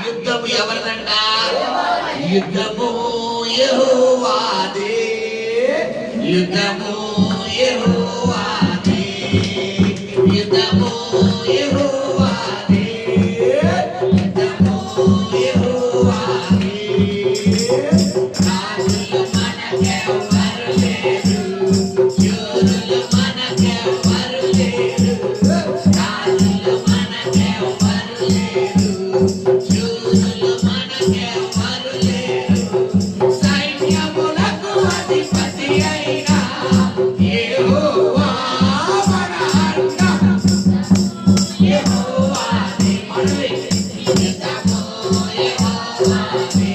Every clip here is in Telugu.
యుద్ధము ఎవరిదంట? యుద్ధము యెహోవాదే, యుద్ధము యెహోవాదే, యుద్ధము యెహోవాదే, యుద్ధము యెహోవాదే. రాజులు మనకెవ్వరు లేరు, శూరులు మనకెవ్వరు లేరు, రాజులు మనకెవ్వరు లేరు, శూరులు మనకెవ్వరు లేరు. సైన్యములకు అధిపతి అయిన యెహోవా మన అండ, యెహోవాదే మనవి. యుద్ధము యెహోవాదే,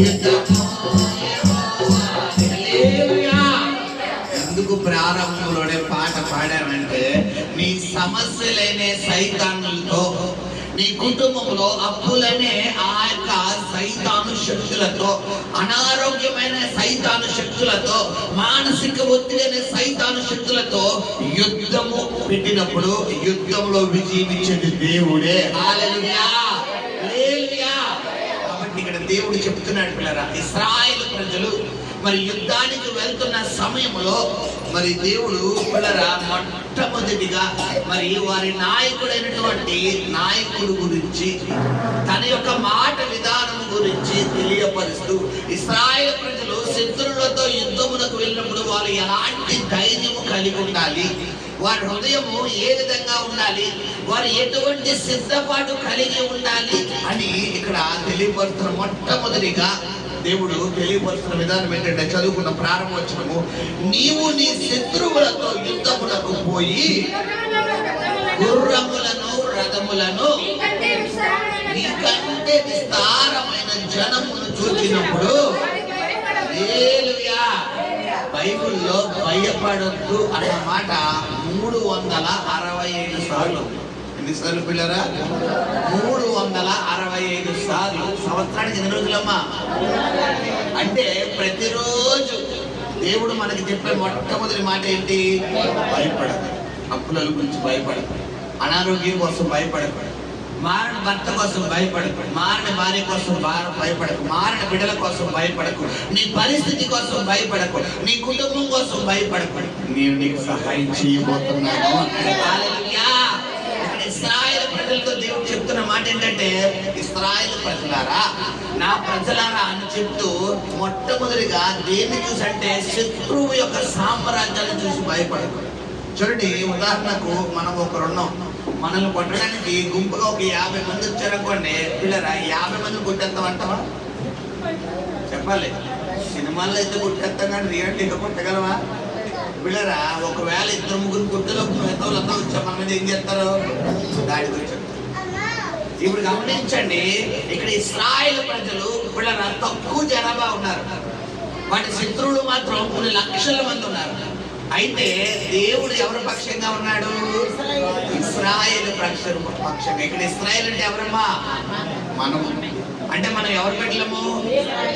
యుద్ధము యెహోవాదే. హల్లెలూయా. ఎందుకు ప్రారంభంలోనే పాట పాడామంటే, నీ సమస్యలనే సైతానులతో, నీ కుటుంబంలో అప్పులనే ఆ యొక్క సైతాను శక్తులతో, అనారోగ్యమైన సైతాను శక్తులతో, మానసిక ఒత్తిడి అనే సైతాను శక్తులతో యుద్ధము పెట్టినప్పుడు యుద్ధంలో విజయించేది దేవుడే. హల్లెలూయా, హల్లెలూయా. కాబట్టి ఇక్కడ దేవుడు చెప్తున్నాడు పిల్లరా, ఇశ్రాయేలు ప్రజలు మరి యుద్ధానికి వెళ్తున్న సమయంలో మరి దేవుడు పిల్లరా మొట్టమొదటిగా మరి వారి నాయకుడైనటువంటి నాయకుడు గురించి, తన యొక్క మాట విధానం గురించి తెలియపరుస్తూ, ఇశ్రాయేలు ప్రజలు శత్రువులతో యుద్ధమునకు వెళ్ళినప్పుడు వారు ఎలాంటి ధైర్యము కలిగి ఉండాలి, వారి హృదయము ఏ విధంగా ఉండాలి, వారు ఎటువంటి సిద్ధపాటు కలిగి ఉండాలి అని ఇక్కడ తెలియపరుస్తున్న మొట్టమొదటిగా దేవుడు తెలియపరుస్తున్న విధానం ఏంటంటే, చదువుకున్న ప్రారంభోత్సవము, నీవు నీ శత్రువులతో యుద్ధములకు పోయి గుర్రములను రథములను నీకంటే విస్తారమైన జనమును చూచినప్పుడు, హల్లెలూయా. బైబిల్లో భయపడొద్దు అన్న మాట 365 సార్లు. ఎన్నిసార్లు పిల్లరా? 365 సార్లు. సంవత్సరానికి ఎన్ని రోజులమ్మా? అంటే ప్రతిరోజు దేవుడు మనకి చెప్పే మొట్టమొదటి మాట ఏంటి? భయపడదు. అప్పుల గురించి భయపడదు, అనారోగ్యం కోసం భయపడదు, మారణ భర్త కోసం భయపడకు, మారణ భార్య కోసం భయపడకు, మారణ బిడ్డల కోసం భయపడకు, నీ పరిస్థితి కోసం భయపడకు, నీ కుటుంబం కోసం భయపడకు, నేను నీకు సహాయం చేయబోతున్నాను. హల్లెలూయా. ఇశ్రాయేలు ప్రజలతో దేవుడు చెప్తున్న మాట ఏంటంటే, ఇశ్రాయేలు ప్రజలారా, నా ప్రజలారా అని చెప్తూ మొట్టమొదటిగా దేన్ని చూసి అంటే, శత్రువు యొక్క సామ్రాజ్యాన్ని చూసి భయపడకు. చూడండి, ఉదాహరణకు మనం ఒకరున్నాం, మనల్ని కొట్టడానికి గుంపుగా ఒక 50 మంది వచ్చారనుకోండి పిల్లరా, 50 మంది కొట్టేస్తామంటావా? చెప్పాలి. సినిమాల్లో అయితే కొట్టేస్తాం కానీ రియాలిటీగా కొట్టగలవా పిల్లరా? ఒకవేళ 2-3 గుర్తులు వాళ్ళంతా వచ్చా మన మీద ఏం చేస్తారు? దాడికి వచ్చారు. ఇప్పుడు గమనించండి, ఇక్కడ ఇశ్రాయేలు ప్రజలు పిల్లరా తక్కువ జనాభా ఉన్నారు, వాటి శత్రువులు మాత్రం కొన్ని లక్షల మంది ఉన్నారు. అయితే దేవుడు ఎవరి పక్షంగా ఉన్నాడు? ఇశ్రాయేలు పక్షంగా. ఇక్కడ ఇశ్రాయేలు అంటే ఎవరమ్మా? మనము. అంటే మనం ఎవరు బిడ్డలము?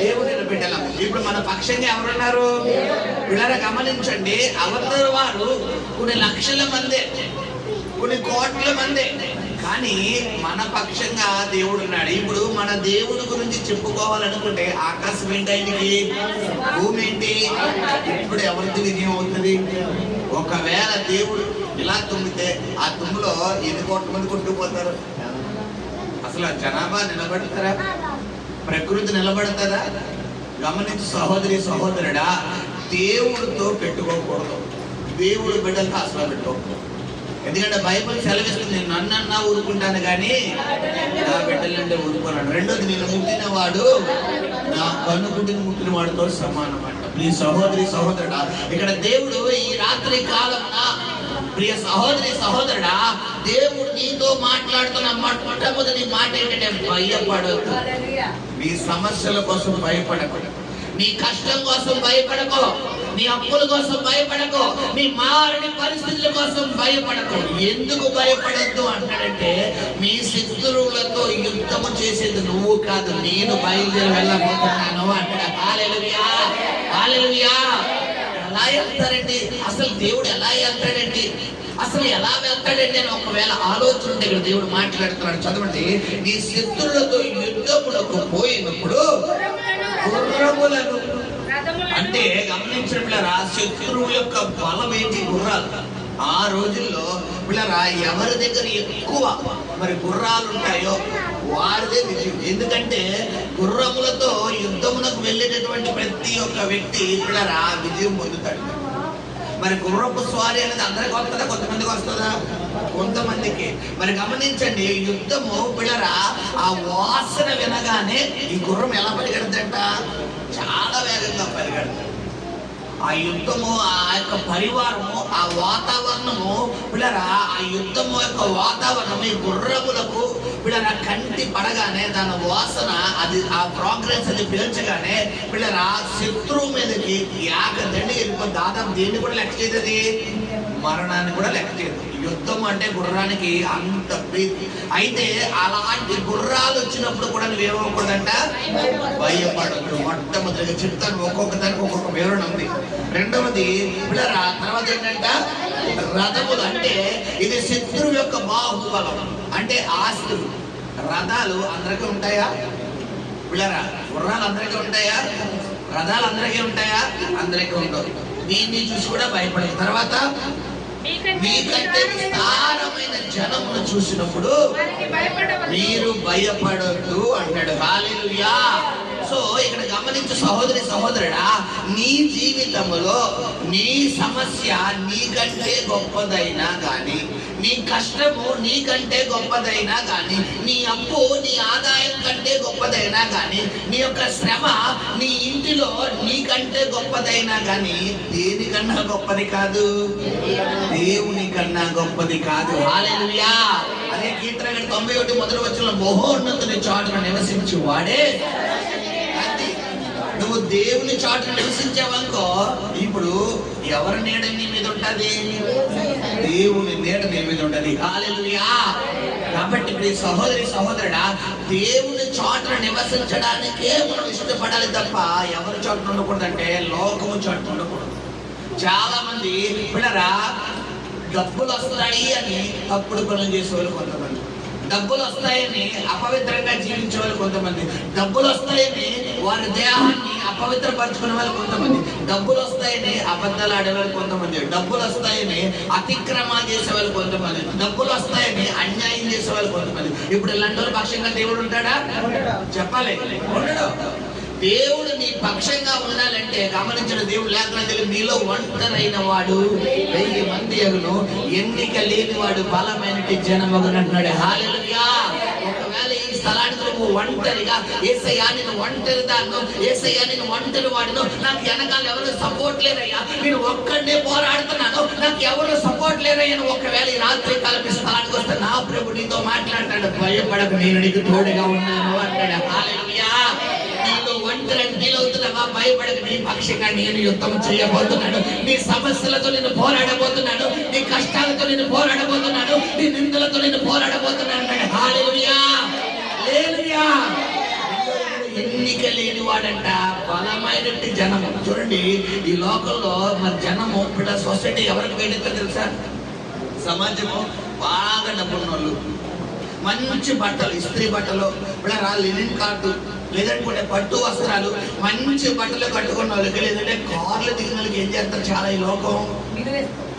దేవుని బిడ్డలము. ఇప్పుడు మన పక్షంగా ఎవరున్నారు? పిల్లలు గమనించండి, అవతల వారు కొన్ని లక్షల మందే, కొన్ని కోట్ల మందే, కానీ మన పక్షంగా దేవుడు ఉన్నాడు. ఇప్పుడు మన దేవుడి గురించి చెప్పుకోవాలనుకుంటే ఆకాశం ఏంటి ఆయనకి, భూమి ఏంటి, ఇప్పుడు ఎవరిది విజయం అవుతుంది? ఒకవేళ దేవుడు ఇలా తుమ్మితే ఆ తుమ్ములో 8 కోట్ల మంది కొట్టుకుపోతారు. అసలు జనాభా నిలబడతారా? ప్రకృతి నిలబడతారా? గమనించి సహోదరి సహోదరుడా, దేవుడితో పెట్టుకోకూడదు, దేవుడి బిడ్డలతో అసలు పెట్టుకోకూడదు. ఎందుకంటే బైబిల్ సెలవిస్తుంది, నన్నన్నా ఊరుకుంటాను కానీ నా బిడ్డలంటే ఊరుకున్నాడు. రెండోది, నేను ముట్టినవాడు నా కన్నుగుడ్డిని ముట్టిన వాడితో సమానం అంట. ప్రియ సహోదరి సహోదరుడా, ఇక్కడ దేవుడు ఈ రాత్రి కాలమున ప్రియ సహోదరి సహోదరుడా, దేవుడు నీతో మాట్లాడుతున్న మొట్టమొదటి మాట ఏంటంటే, భయపడకు. నీ సమస్యల కోసం భయపడకు, నీ కష్టం కోసం భయపడకు, నీ అప్పుల కోసం భయపడకు, నీ మారని పరిస్థితుల కోసం భయపడకు. ఎందుకు భయపడద్దు అంటాడంటే, మీ శత్రువులతో యుద్ధము చేసేది నువ్వు కాదు, నేను బయలుదేరి వెళ్ళబోతున్నాను అంటాడు. హల్లెలూయా, హల్లెలూయా. ఎలా వెళ్తారండి, అసలు దేవుడు ఎలా వెళ్తాడండి, అసలు ఎలా వెళ్తాడండి అని ఒకవేళ ఆలోచన ఉంటే ఇక్కడ దేవుడు మాట్లాడుతున్నాడు. చదవండి, నీ శత్రువులతో యుద్ధములకు పోయినప్పుడు గుర్రములను, అంటే గమనించిన పిల్లరా, శత్రువు యొక్క బలం ఏంటి? గుర్రాలు. ఆ రోజుల్లో పిల్లరా ఎవరి దగ్గర ఎక్కువ మరి గుర్రాలు ఉంటాయో వారిదే విజయం. ఎందుకంటే గుర్రములతో యుద్ధములకు వెళ్ళేటటువంటి ప్రతి ఒక్క వ్యక్తి పిల్లరా విజయం పొందుతాడు. మరి గుర్రపు స్వారీ అనేది అందరికి వస్తుందా, కొంతమందికి వస్తుందా? కొంతమందికి. మరి గమనించండి, యుద్ధము పిల్లరా ఆ వాసన వినగానే ఈ గుర్రం ఎలా పరిగెడతంట? చాలా వేగంగా పరిగెడతాడు. ఆ యుద్ధము, ఆ యొక్క పరివారము, ఆ వాతావరణము పిల్లరా, ఆ యుద్ధము యొక్క వాతావరణం ఈ గుర్రములకు పిల్లరా కంటి పడగానే దాని వాసన, అది ఆ ప్రోగ్రెస్ అది పీల్చగానే పిల్లరా శత్రువు మీదకి ఏకదండి వెళ్ళిపోయి దాదాపు దేన్ని కూడా లెక్క చేయదు, మరణాన్ని కూడా లెక్క చేయదు. యుద్ధం అంటే గుర్రానికి అంత ప్రీతి. అయితే అలాంటి గుర్రాలు వచ్చినప్పుడు కూడా నువ్వేమవకూడదంట, భయపడద్దు. మొట్టమొదటిగా చెప్తాను, ఒక్కొక్క దానికి ఒక్కొక్క వివరణ ఉంది. రెండవది పిల్లరా, తర్వాత ఏంటంట రథములు. అంటే ఇది శత్రువు యొక్క బాహుబలం, అంటే ఆస్తులు. రథాలు అందరికీ ఉంటాయా పిల్లరా? గుర్రాలు అందరికీ ఉంటాయా? రథాలు అందరికీ ఉంటాయా? అందరికీ ఉండవు. దీన్ని చూసి కూడా భయపడదు. తర్వాత మీకంటే విస్తారమైన జనమును చూసినప్పుడు మీరు భయపడొద్దు అంటాడు. హల్లెలూయా. సో ఇక్కడ గమనించు సహోదరి సహోదరుడా, నీ జీవితంలో నీ సమస్య నీకంటే గొప్పదైనా కానీ, నీ కష్టము నీకంటే గొప్పదైనా కానీ, నీ అప్పు నీ ఆదాయం కంటే గొప్పదైనా కానీ, నీ యొక్క శ్రమ నీ ఇంటిలో నీకంటే గొప్పదైనా కానీ, దేనికన్నా గొప్పది కాదు, దేవుని కన్నా గొప్పది కాదు. హల్లెలూయా. అదే కీర్తన 91 మొదటి వచనంలో మహోన్నతుని చాటున నివసించు వాడే. నువ్వు దేవుని చాటున నివసించావనుకో, ఇప్పుడు ఎవరి నీడ నీ మీద ఉంటది? దేవుని నీడ నీ మీద ఉంటది. హల్లెలూయా. కాబట్టి ఇప్పుడు సహోదరి సహోదరుడా, దేవుని చాటున నివసించడానికే మనం ఇష్టపడాలి తప్ప ఎవరి చాటున ఉండకూడదంటే లోకము చాటున ఉండకూడదు. చాలా మంది పిల్లరా డబ్బులు వస్తాయి అని తప్పుడు పనులు చేసేవాళ్ళు కొంతమంది, డబ్బులు వస్తాయని అపవిత్రంగా జీవించే వాళ్ళు కొంతమంది, డబ్బులు వస్తాయని వారి దేహాన్ని అపవిత్రపరచుకునే వాళ్ళు కొంతమంది, డబ్బులు వస్తాయని అబద్ధాలు ఆడేవాళ్ళు కొంతమంది, డబ్బులు వస్తాయని అతిక్రమాలు చేసేవాళ్ళు కొంతమంది, డబ్బులు వస్తాయని అన్యాయం చేసేవాళ్ళు కొంతమంది. ఇప్పుడు ఇలాంటి వాళ్ళ పక్షంగా దేవుడు ఉంటాడా? చెప్పాలి, ఉండడు. దేవుడు నీ పక్షంగా ఉండాలంటే గమనించిన దేవుడు లేకపోతే నీలో ఒంటరైన వాడు 1000 మంది అగును, ఎన్నిక లేని వాడు బలమైన జనమగును అంటున్నాడు. హల్లెలూయా. ఒకవేళ ఈ స్థలానికి నువ్వు ఒంటరిగా, యేసయ్యా నేను ఒంటరి దాన్ని, యేసయ్యా నేను ఒంటరి వాడిను, నాకు వెనకాల ఎవరు సపోర్ట్ లేరయ్యా, నేను ఒక్కడే పోరాడుతున్నాను, నాకు ఎవరు సపోర్ట్ లేరయ్యా, ఒకవేళ ఈ రాత్రి కాలం ఈ స్థలానికి వస్తే నా ప్రభు నీతో మాట్లాడతాడు. భయపడకు, నేను నీకు తోడుగా ఉన్నాను అంటాడు. హల్లెలూయా. నీలో ఒంటరి ఫీల్ అవుతున్నావా? భయపడక, నీ పక్షంగా నేను యుద్ధం చేయబోతున్నాను, నీ సమస్యలతో నేను పోరాడబోతున్నాను, నీ కష్టాలతో నేను పోరాడబోతున్నాను, నీ నిందలతో నేను పోరాడబోతున్నాను. హల్లెలూయా. హల్లెలూయా. ఎన్నిక లేని వాడంట బలమైనట్టి జనము. చూడండి ఈ లోకంలో మరి జనము ఇప్పుడు సొసైటీ ఎవరికి వేడెత్తో తెలుసా? సమాజము బాగా డబ్బున్న వాళ్ళు, మంచి బట్టలు, ఇస్త్రీ బట్టలు, ఇప్పుడు లినిన్ కార్డు, లేదంటే పట్టు వస్త్రాలు, మంచి బట్టలు కట్టుకున్న వాళ్ళకి, లేదంటే కార్లు దిగిన వాళ్ళకి ఏం చేస్తారు? చాలా ఈ లోకం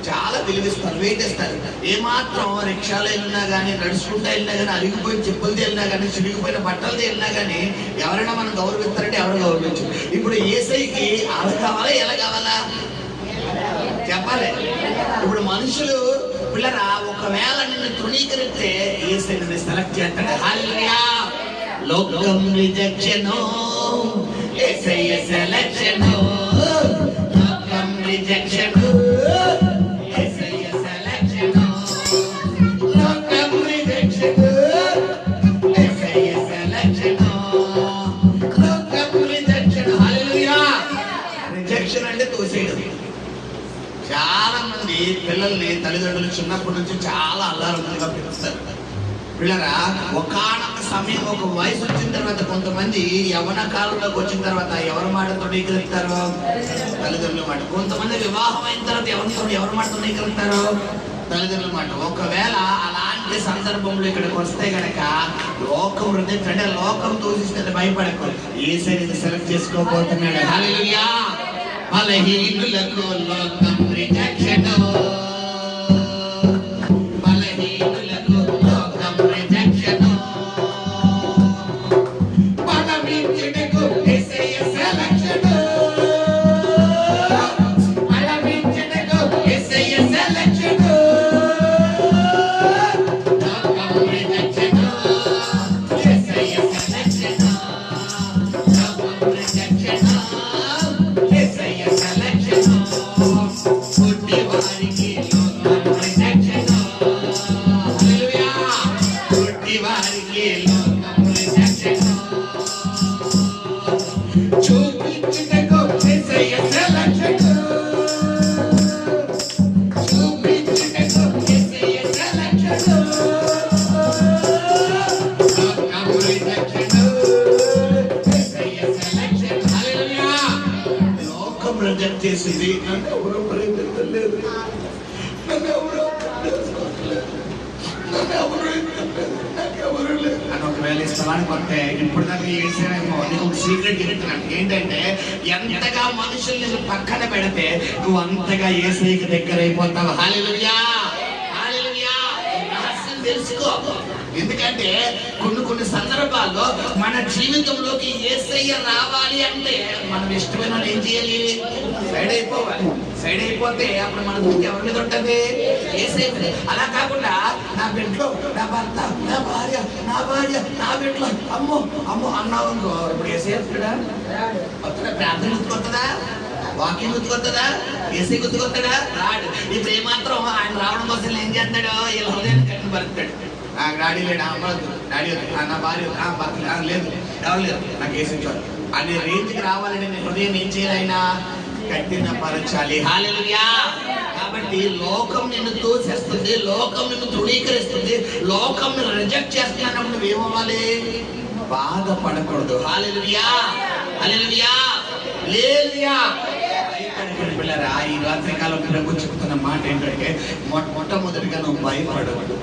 చాలా విలువిస్తారు, వెయిట్ ఇస్తారు. ఏమాత్రం రిక్షాలో వెళ్ళినా కానీ, నడుచుకుంటూ వెళ్ళినా కానీ, అరిగిపోయిన చెప్పులతో వెళ్ళినా కానీ, చిరిగిపోయిన బట్టలతో వెళ్ళినా కానీ ఎవరైనా మనం గౌరవిస్తారంటే ఎవరు గౌరవించు. ఇప్పుడు యేసయ్యకి అలా కావాలా ఎలా కావాలా చెప్పాలి. ఇప్పుడు మనుషులు పిల్లరా ఒకవేళ నిన్ను తృణీకరిస్తే యేసయ్య నిన్ను సెలెక్ట్ చేస్తాడు. హల్లెలూయా. లోకం రిజెక్షన్, యేసయ్య సెలెక్షన్. లోకం రిజెక్షన్, యేసయ్య సెలెక్షన్. లోకం రిజెక్షన్, యేసయ్య సెలెక్షన్. లోకం రిజెక్షన్. హల్లెలూయా. రిజెక్షన్ అంటే తోసేయడం. చాలా మంది పిల్లల్ని తల్లిదండ్రులు చిన్నప్పటి నుంచి చాలా అల్లారంగా పెంచుతారు. పిల్లరా ఒకనొక సమయం ఒక వయసు వచ్చిన తర్వాత కొంతమంది యవ్వన కాలంలోకి వచ్చిన తర్వాత ఎవరి మాట తృణీకరిస్తారు? తల్లిదండ్రుల మాట. కొంతమంది వివాహం అయిన తర్వాత ఎవరి మాట తృణీకరిస్తారు? తల్లిదండ్రుల మాట. ఒకవేళ అలాంటి సందర్భంలో ఇక్కడికి వస్తే గనక లోకం హృదయం అంటే లోకం దూషిస్తే భయపడకూడదు. యేసయ్యని సెలెక్ట్ చేసుకోబోతున్నాడు. హల్లెలూయా. బలహీనులకు లోకం రిజెక్షన్, బలహీనులకు లోకం రిజెక్షన్, బలమించుటకు యేసయ్య సెలక్షన్, బలమించుటకు యేసయ్య సెలక్షన్, లోకం రిజెక్షన్, యేసయ్య సెలక్షన్, లోకం రిజెక్షన్, యేసయ్య సెలక్షన్, పుట్టి వారికి లోకం రిజెక్షన్. హల్లెలూయా. పుట్టి వారికి లోకం రిజెక్షన్, చూపించుటకు యేసయ్య సెలక్షన్, చూపించుటకు యేసయ్య సెలక్షన్, లోకం రిజెక్షన్, యేసయ్య సెలక్షన్. హల్లెలూయా. లోకం రిజెక్ట్ చేసింది. నన్ను ఎవరు ప్రేమించలేదు, నన్ను ఎవరు చేసుకోలేదు, నన్ను ఎవరు ఇష్టలేదు, నాకు ఎవరు లేదు అని ఒకవేళ ఇష్టమానికి వస్తే ఇప్పుడు దాకా చేసేమో నీకు ఒక సీక్రెట్ చెప్తున్నాను. ఏంటంటే ఎంతగా మనుషుల్ని పక్కన పెడితే నువ్వు అంతగా యేసయ్యకి దగ్గర అయిపోతావు. హల్లెలూయా. హల్లెలూయా. రహస్యం తెలుసుకో. ఎందుకంటే కొన్ని సందర్భాల్లో మన జీవితంలోకి యేసయ్య రావాలి అంటే మనం ఇష్టమైన వాళ్ళు ఏం చేయాలి? సైడ్ అయిపోవాలి. సైడ్ అయిపోతే అప్పుడు మన దృష్టి ఎవరి మీద ఉంటుంది? యేసయ్య మీద. అలా కాకుండా నా బిడ్డలో నా భర్త, నా భార్య, నా బిడ్డలో అమ్మో అమ్మో అన్నావు అనుకో, ఇప్పుడు యేసయ్య వస్తాడా? వస్తాడా? ప్రార్థన గుర్తుకొస్తుందా? వాక్యం గుర్తుకొస్తుందా? యేసయ్య గుర్తుకొస్తాడా? రాడు. ఇప్పుడు ఏమాత్రం ఆయన రావడం కోసం ఏం చేస్తాడో వీళ్ళ హృదయాన్ని కట్టిన పరుస్తాడు. డాడీ లేడు, అమ్మదు, డాడీ నా భార్య భర్త లేదు, ఎవరు లేదు, నాకు యేసయ్య అనే రేంజ్కి రావాలని నేను హృదయం ఏం చేయాలైనా కఠిన పరచాలి. హల్లెలూయా. కాబట్టి లోకం నిన్ను తోసేస్తుంది, లోకం నిన్ను తృణీకరిస్తుంది, లోకం నిన్ను రిజెక్ట్ చేస్తున్నప్పుడు నువ్వు ఏమవ్వాలి? బాధపడకూడదు. హల్లెలూయా. హల్లెలూయా. హల్లెలూయా. పిల్లరా, ఈ రాత్రికాలం ప్రభు చెప్తున్న మాట ఏంటంటే మొట్టమొదటిగా నువ్వు భయపడవద్దు.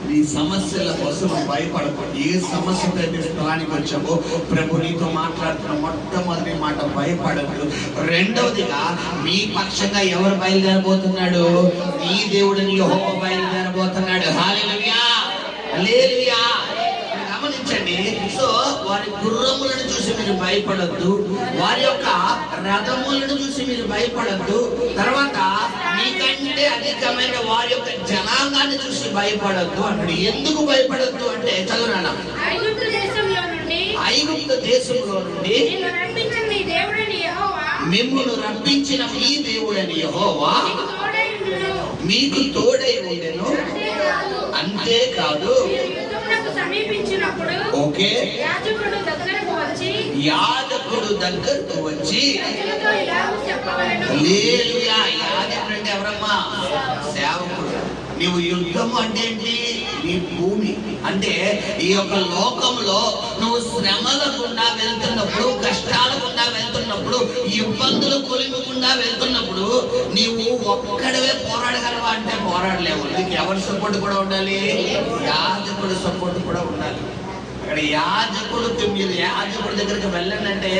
నీ సమస్యల కోసం నువ్వు భయపడకూడదు. ఏ సమస్యతో అయితే స్థలానికి వచ్చావో ప్రభు నీతో మాట్లాడుతున్న మొట్టమొదటి మాట భయపడకూడదు. రెండవదిగా నీ పక్షంగా ఎవరు బయలుదేరబోతున్నాడు? నీ దేవుడిని యెహోవా బయలుదేరబోతున్నాడు. హల్లెలూయా. హల్లెలూయా. గమనించండి. సో వారి గుర్రములను చూసి మీరు భయపడద్దు, వారి యొక్క రథములను చూసి మీరు భయపడద్దు, తర్వాత మీకంటే అధికమైన వారి యొక్క జనాంగాన్ని చూసి భయపడద్దు అన్నాడు. ఎందుకు భయపడద్దు అంటే చదువునా, ఐగుప్తు దేశంలో నుండి మిమ్మును రప్పించిన మీ దేవుడని యెహోవా మీకు తోడై ఉండెను. అంతేకాదు ఓకే, యాజకుడు దగ్గరకు వచ్చి హల్లెలూయా. యాజకుడు అంటే ఎవరమ్మా? సేవకుడు. నీవు యుద్ధము అంటే ఏంటి? నీ భూమి అంటే ఈ యొక్క లోకంలో నువ్వు శ్రమల గుండా వెళ్తున్నప్పుడు, కష్టాల గుండా వెళ్తున్నప్పుడు, ఇబ్బందులు కొలిమకుండా వెళ్తున్నప్పుడు నీవు ఒక్కడవే పోరాడగలవా అంటే పోరాడలేవు. నీకు ఎవరి సపోర్ట్ కూడా ఉండాలి? యాజకుడు సపోర్ట్ కూడా ఉండాలి. అక్కడ మీరు యాజకుడి దగ్గరికి వెళ్ళండి అంటే,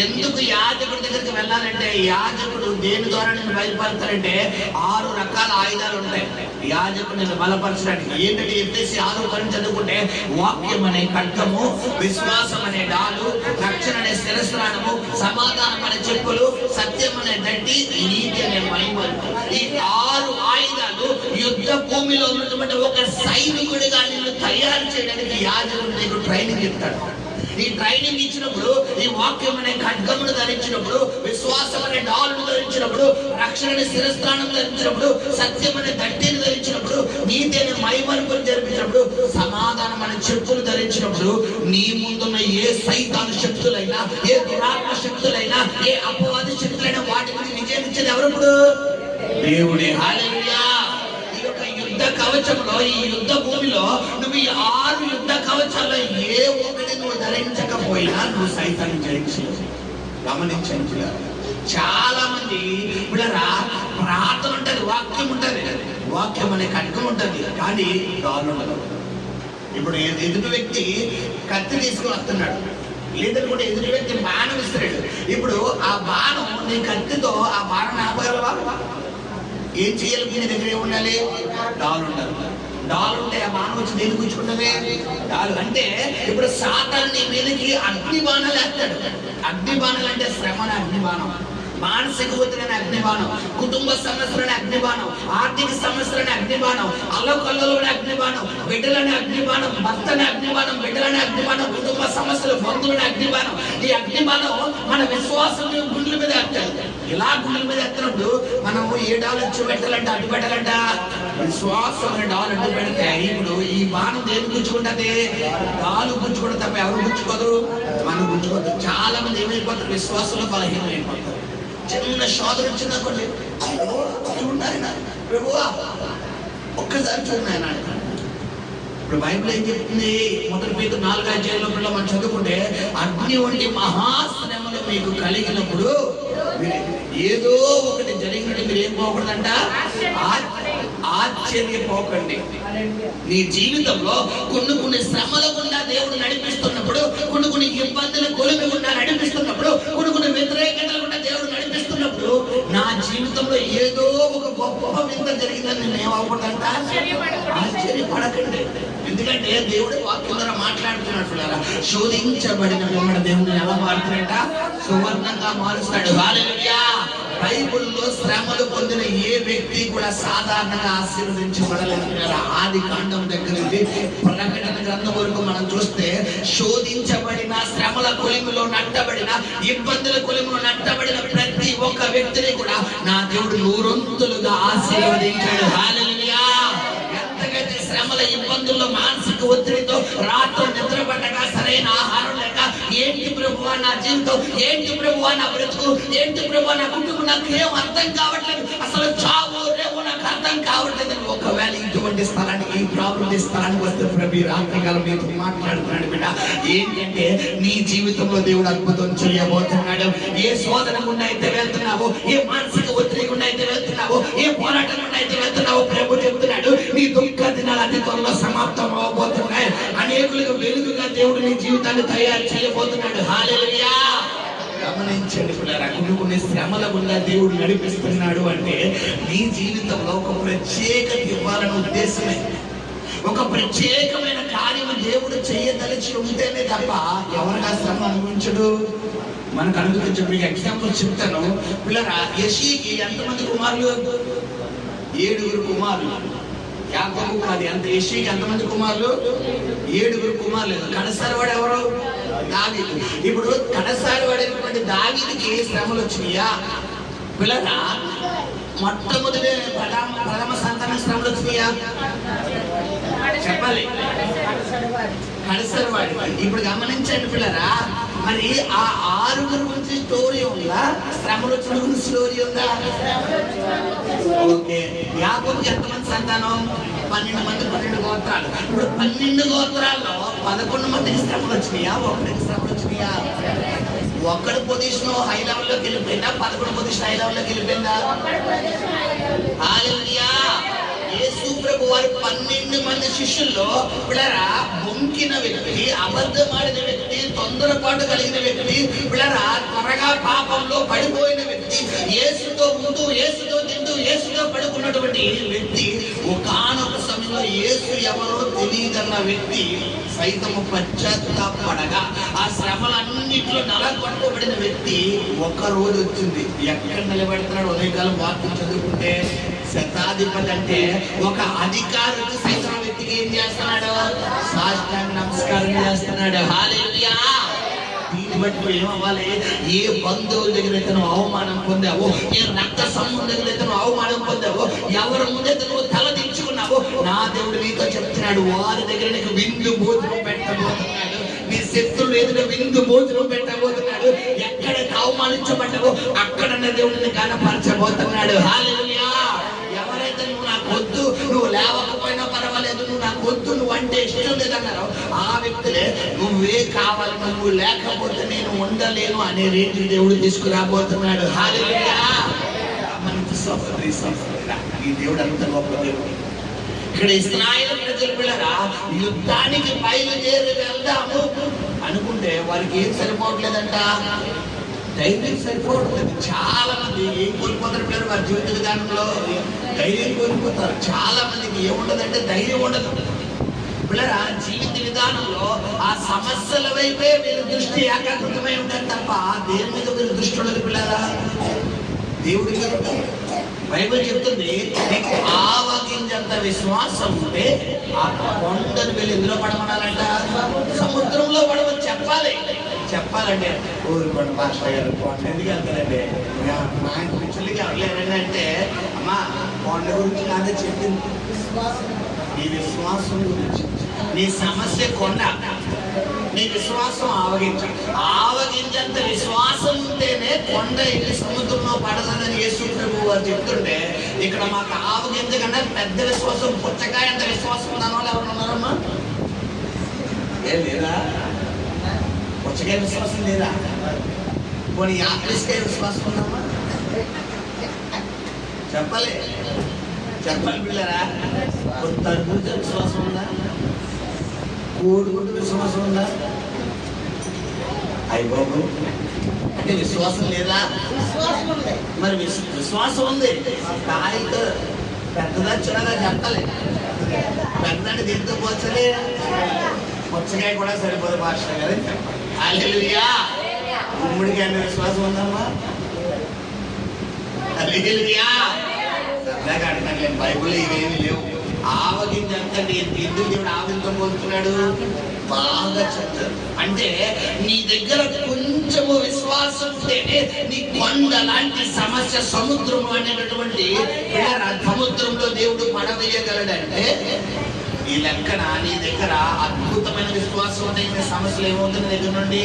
ఎందుకు యాజకుడి దగ్గరికి వెళ్ళాలంటే, యాజకుడు దేని ద్వారా నేను బయలుపడతానంటే 6 రకాల ఆయుధాలు ఉంటాయి యాజకుడు నేను బలపరచడానికి. ఏంటంటే ఎత్తేసి 6 చదువుకుంటే వాక్యం అనే ఖడ్గము, విశ్వాసం అనే డాలు, రక్షణ అనే శిరస్త్రాణము, సమాధానం అనే చెప్పులు, సత్యం అనే దట్టి, నీతి అనే మహిమలు. ఈ 6 ఆయుధాలు యుద్ధ భూమిలో ఉన్నటువంటి ఒక సైనికుడిగా నిన్ను తయారు చేయడానికి యాజకుడు నీకు ట్రైనింగ్ ఇస్తాడు. ఈ ట్రైనింగ్ ఇచ్చినప్పుడు, ఈ వాక్యం అనే ఖడ్గమును ధరించినప్పుడు, విశ్వాసం అనే డాలును ధరించినప్పుడు, రక్షణ అనే శిరస్త్రాణం ధరించినప్పుడు, సత్యం అనే దట్టిని ధరించినప్పుడు, నీతి అనే మైమరుపులు జరిపించినప్పుడు, సమాధానం అనే చెప్పులు ధరించినప్పుడు, నీ ముందున్న ఏ సైతాను శక్తులైనా, ఏ దురాత్మ శక్తులైనా, ఏ అపవాది శక్తులైనా వాటి గురించి విజయం ఇచ్చేది ఎవరు? దేవుడే. హల్లెలూయా. ఈ యొక్క యుద్ధ కవచంలో, ఈ యుద్ధ భూమిలో నువ్వు ఈ 6 యుద్ధ కవచాల్లో ఏ ఒకటి నువ్వు ధరించకపోయినా నువ్వు సైతాన్ని జయించలేవు. గమనించండి, చాలా మంది పిల్లరా ప్రార్థన ఉంటది, వాక్యం ఉంటది, వాక్యం అనే ఖడ్గం ఉంటది, కానీ దారులు ఉండదు. ఇప్పుడు ఎదుటి వ్యక్తి కత్తి తీసుకుని వస్తున్నాడు, లేదనుకుంటే ఎదుటి వ్యక్తి బాణం ఇస్తున్నాడు. ఇప్పుడు ఆ బాణం నీ కత్తితో ఆ బాణం ఆపగలవా? ఏం చేయాలి? మీ దగ్గర ఏముండాలి? డాలు ఉండాలి. డాలు ఉంటే ఆ బాణం వచ్చి దేని కూర్చుకుంటామే? డాలు అంటే ఇప్పుడు సాతాను నీ మీదకి అగ్ని బాణాలు వేస్తాడు. అగ్ని బాణాలు అంటే శ్రమణ అగ్ని బాణం, మానసిక ఒత్తిడిని అగ్నిబాణం, కుటుంబ సమస్యలని అగ్నిబాణం, ఆర్థిక సమస్యలని అగ్నిబాణం, అల్లకల్లోని అగ్నిబాణం, బిడ్డలని అగ్నిబాణం, భర్తని అగ్నిబాణం, బిడ్డలని అగ్నిబాణం, కుటుంబ సమస్యలు, బంధువులని అగ్నిబాణం. ఈ అగ్నిబాణం మన విశ్వాసం గుండెల మీద ఎత్తాడు. ఇలా గుండెల మీద ఎత్తినప్పుడు మనం ఏ డాలు వచ్చి పెట్టాలంటే అడ్డు పెట్టాలంట, విశ్వాసం అనే డాలు అడ్డు పెడితే ఇప్పుడు ఈ బాణం దేని గుచ్చుకుంటది? డాలు గుచ్చుకుంటే తప్ప ఎవరు గుచ్చుకోదు, మనం గుచ్చుకోదు. చాలా మంది ఏమైపోతారు? విశ్వాసంలో బలహీనం అయిపోతారు. చిన్న శోధన వచ్చిందనుకోండి, చూడాయన ప్రభువా ఒక్కసారి చూడాయన. ఇప్పుడు బైబిల్ ఏం చెప్తుంది? 1 Peter 4:5 మనం చదువుకుంటే, అగ్ని వంటి మహాశ్రమలు మీకు కలిగినప్పుడు ఏదో ఒకటి జరిగినట్టు మీరు ఏం పోకూడదంట, ఆశ్చర్యపోకండి. నీ జీవితంలో కొన్ని శ్రమల గుండా దేవుడు నడిపిస్తున్నప్పుడు, కొన్ని ఇబ్బందుల కొలిమి గుండా నడిపిస్తున్నప్పుడు, కొన్ని వ్యతిరేకతల గుండా దేవుడు నడిపిస్తున్నప్పుడు, నా జీవితంలో ఏదో ఒక గొప్ప వింత జరిగిందని నేను ఏమవుతుందంట, ఆశ్చర్యపడకండి. ఎందుకంటే దేవుడు వాక్యం ద్వారా మాట్లాడుతున్నట్టు, శోధించబడిన మిమ్మల్ని దేవుడు ఎలా మారుతాడంట, సువర్ణంగా మారుస్తాడు. హల్లెలూయా. బైబిల్లో శ్రమలు పొందిన ఏ వ్యక్తి కూడా సాధారణంగా ఆశీర్వదించబడలేదు. ఆది కాండం దగ్గర నుండి ప్రకటన గ్రంథం వరకు మనం చూస్తే, శోధించబడిన, శ్రమల కొలిమిలో నట్టబడిన, ఇబ్బందుల కొలిమిలో నట్టబడిన ప్రతి ఒక్క వ్యక్తిని కూడా నా దేవుడు 100 ఆశీర్వదించాడు. హల్లెలూయా. ఎంతకైతే శ్రమల, ఇబ్బందుల్లో, మానసిక ఒత్తిడితో రాత్రి నిద్ర పట్టక, సరైన ఆహారం లేక, ఏంటి ప్రభువా నా జీవితం, ఏంటి ప్రభువా నా బ్రతుకు, ఏంటి ప్రభువా నా కుటుంబం, నాకు ఏం అర్థం కావట్లేదు, అసలు చావు రేపు నాకు అర్థం కావట్లేదు. ఒకవేళ ఇటువంటి స్థలానికి, ఈ ప్రాబ్లం స్థలానికి వస్తే ప్రభు రాత్రికాలం మీతో మాట్లాడుతున్నాడు. బిడ్డ, ఏంటంటే నీ జీవితంలో దేవుడు అద్భుతం చేయబోతున్నాడు. ఏ శోధన గుండా అయితే వెళ్తున్నావో, ఏ మానసిక ఒత్తిడి గుండా అయితే వెళ్తున్నావో, ఏ పోరాటం గుండా అయితే వెళ్తున్నావో, ప్రభు చెప్తున్నాడు నీ దుఃఖ దినాలు అతి త్వరలో సమాప్తం అవబోతున్నాయి. అనేకులకు వెలుగుగా దేవుడు నీ జీవితాన్ని తయారు చేయబోతున్నాడు. హల్లెలూయా. గమనించండి పిల్లరా, కొన్ని శ్రమల గుండా దేవుడు నడిపిస్తున్నాడు అంటే నీ జీవితంలో ఒక ప్రత్యేకత ఇవ్వాలనే ఉద్దేశమే. ఒక ప్రత్యేకమైన కార్యము దేవుడు చేయదలిచి ఉంటేనే తప్ప ఎవరిగా శ్రమ అనుభవించడు. మనకు అనుభవించు. మీకు ఎగ్జాంపుల్ చెప్తాను పిల్లరా. యెషీకి ఎంతమంది కుమారులు? 7 కుమారులు. యాకోబు కాదు, ఎంత యెషీకి ఎంతమంది కుమారులు? 7 కుమారులు. కడసారి వాడు ఎవరు? దావీదు. ఇప్పుడు కడసారి వాడైనటువంటి దావీదుకి శ్రమలు వచ్చినాయా పిల్లరా? మొట్టమొదటి ప్రథమ సంతాన శ్రమలు వచ్చినాయా? చెప్పాలి. కడసారి వాడి. ఇప్పుడు గమనించండి పిల్లరా, మరి ఆ 6 గురించి స్టోరీ ఉందా, శ్రమలు వచ్చిన గురించి స్టోరీ ఉందా? ఓకే. యాకోబుకి ఎంతమంది సంతానం? 12 మంది, 12 గోత్రాలు. ఇప్పుడు 12 గోత్రాల్లో 11 మందికి శ్రమలు వచ్చినాయా, ఒకరికి శ్రమలు వచ్చినాయా? ఒక్కడి పొజిషన్ హై లెవెల్లోకి వెళ్ళిపోయిందా, 11 పొజిషన్ హై లెవెల్లోకి వెళ్ళిపోయిందా? హల్లెలూయా. యేసు ప్రభు వారి 12 మంది శిష్యుల్లో పిల్లరా బొంకిన వ్యక్తి, అబద్ధమాడిన వ్యక్తి, తొందరపాటు కలిగిన వ్యక్తి, పిల్లరా త్వరగా పాపంలో పడిపోయిన వ్యక్తి, యేసుతో ఉంటూ, యేసుతో తింటూ, యేసుతో పడుకున్నటువంటి వ్యక్తి, ఒకానొక సమయంలో యేసు ఎవరో తెలియదన్న వ్యక్తి సైతము పశ్చాత్తాపడగా ఆ శ్రమలన్నింటిలో నలగొట్టబడిన వ్యక్తి ఒక రోజు వచ్చింది. ఎక్కడ నిలబెడుతున్నాడు? ఉదయకాలం వాక్యం చదువుకుంటే శతాధిపతి అంటే ఒక అధికారులు సైతం వ్యక్తికి ఏం చేస్తున్నాడు? సాష్టాంగ నమస్కారం చేస్తున్నాడు. హల్లెలూయా. దీన్ని బట్టి ఏమవ్వాలి? ఏ బంధువుల దగ్గర అయితే నువ్వు అవమానం పొందావో, ఏ రక్త సంబంధం దగ్గర అయితే నువ్వు అవమానం పొందావో, ఎవరి ముందైతే నువ్వు తల దించుకున్నావో, నా దేవుడు నీతో చెప్తున్నాడు, వారి దగ్గర నీకు విందు భోజనం పెట్టబోతున్నాడు. నీ శత్రువులు ఎదురు విందు భోజనం పెట్టబోతున్నాడు. ఎక్కడైతే అవమానించబడ్డావో అక్కడ దేవుడిని కనపరచబోతున్నాడు. హల్లెలూయా. ఎవరైతే నువ్వు నాకు వద్దు, నువ్వు లేవకపోయినా నాకొద్దు, నువ్వు అంటే ఇష్టం లేదన్నారు. ఆ వ్యక్తులే నువ్వే కావాలి, నువ్వు లేకపోతే నేను ఉండలేను అనే రేంజ్ దేవుడు తీసుకురాబోతున్నాడు. హల్లెలూయా. ఈ దేవుడు అంత గొప్ప దేవుడు. ఇక్కడ ఇశ్రాయేలు ప్రజలు పిల్లరా యుద్ధానికి బయలుదేరి వెళ్దాము అనుకుంటే వారికి ఏం సరిపోవట్లేదంట, ధైర్యం సరిపోవట్లేదు. చాలా మంది ఏం కోల్పోతారు పిల్లలు వారి జీవిత విధానంలో, ధైర్యం కోల్పోతారు. చాలా మందికి ఏముండదంటే ధైర్యం ఉండదు పిల్లరా. జీవిత విధానంలో ఆ సమస్యల వైపే మీరు దృష్టి ఏకాగ్రతమై ఉంటారు తప్ప దేని మీద మీరు దృష్టి ఉండదు పిల్లరా. దేవుడి మీద బైబిల్ చెప్తుంది, నీకు ఆవగింజంత విశ్వాసం ఉంటే ఆ కొండను వెళ్ళి ఎందులో పడమనాలంట, సముద్రంలో పడమని చెప్పాలంటే ఊరుకోండి మాస్టర్ గారు కొండ ఎందుకు వెళ్తారండి, మా పిచ్చలకి ఎవరులేరండి అంటే, అమ్మా కొండ గురించి నాదే చెప్పింది, నీ విశ్వాసం గురించి. నీ సమస్య కొండ, నీ విశ్వాసం ఆవగింజంత విశ్వాసం ఉంటేనే కొండ వెళ్ళి సముద్రంలో పడదని యేసు ప్రభువు వారు చెప్తుంటే, ఇక్కడ మాకు ఆవగింజ కన్నా పెద్ద విశ్వాసం, పుచ్చకాయ అంత విశ్వాసం ఉన్న వాళ్ళు ఎవరు ఉన్నారమ్మా? ఏం లేదా? పుచ్చకాయ విశ్వాసం లేదా? పోనీ యాపిల్స్కాయ విశ్వాసం ఉందమ్మా? చెప్పాలి పిల్లరా. తర్బూజ విశ్వాసం ఉందా? కోడిగుడ్డు విశ్వాసం ఉందా? అయిపోయి అంటే విశ్వాసం లేదా? మరి విశ్వాసం ఉంది. కాయతో పెద్దదా చిన్నదా చెప్పాలి. పెద్దంటే దీంతో పోల్చలే, పుచ్చకాయ కూడా సరిపోదు మాస్టర్ గారు. హల్లెలూయా. గుమ్మడికాయ అంటే విశ్వాసం ఉందమ్మా? హల్లెలూయా. సరదాగా అడగట్లేదు, బైబుల్ ఇవేమి లేవు. ఆవగింజంతండి ఎందుకు దేవుడు ఆవగింజతో పోతున్నాడు బాగా చెప్తారు. అంటే నీ దగ్గర కొంచెము విశ్వాసం ఉంటేనే నీ కొండ లాంటి సమస్య సముద్రం అనేటటువంటి సముద్రంలో దేవుడు పడవేయగలడంటే, ఈ లెక్కన నీ దగ్గర అద్భుతమైన విశ్వాసం ఉంటే ఇంకా సమస్యలు ఏమవుతుంది దగ్గర నుండి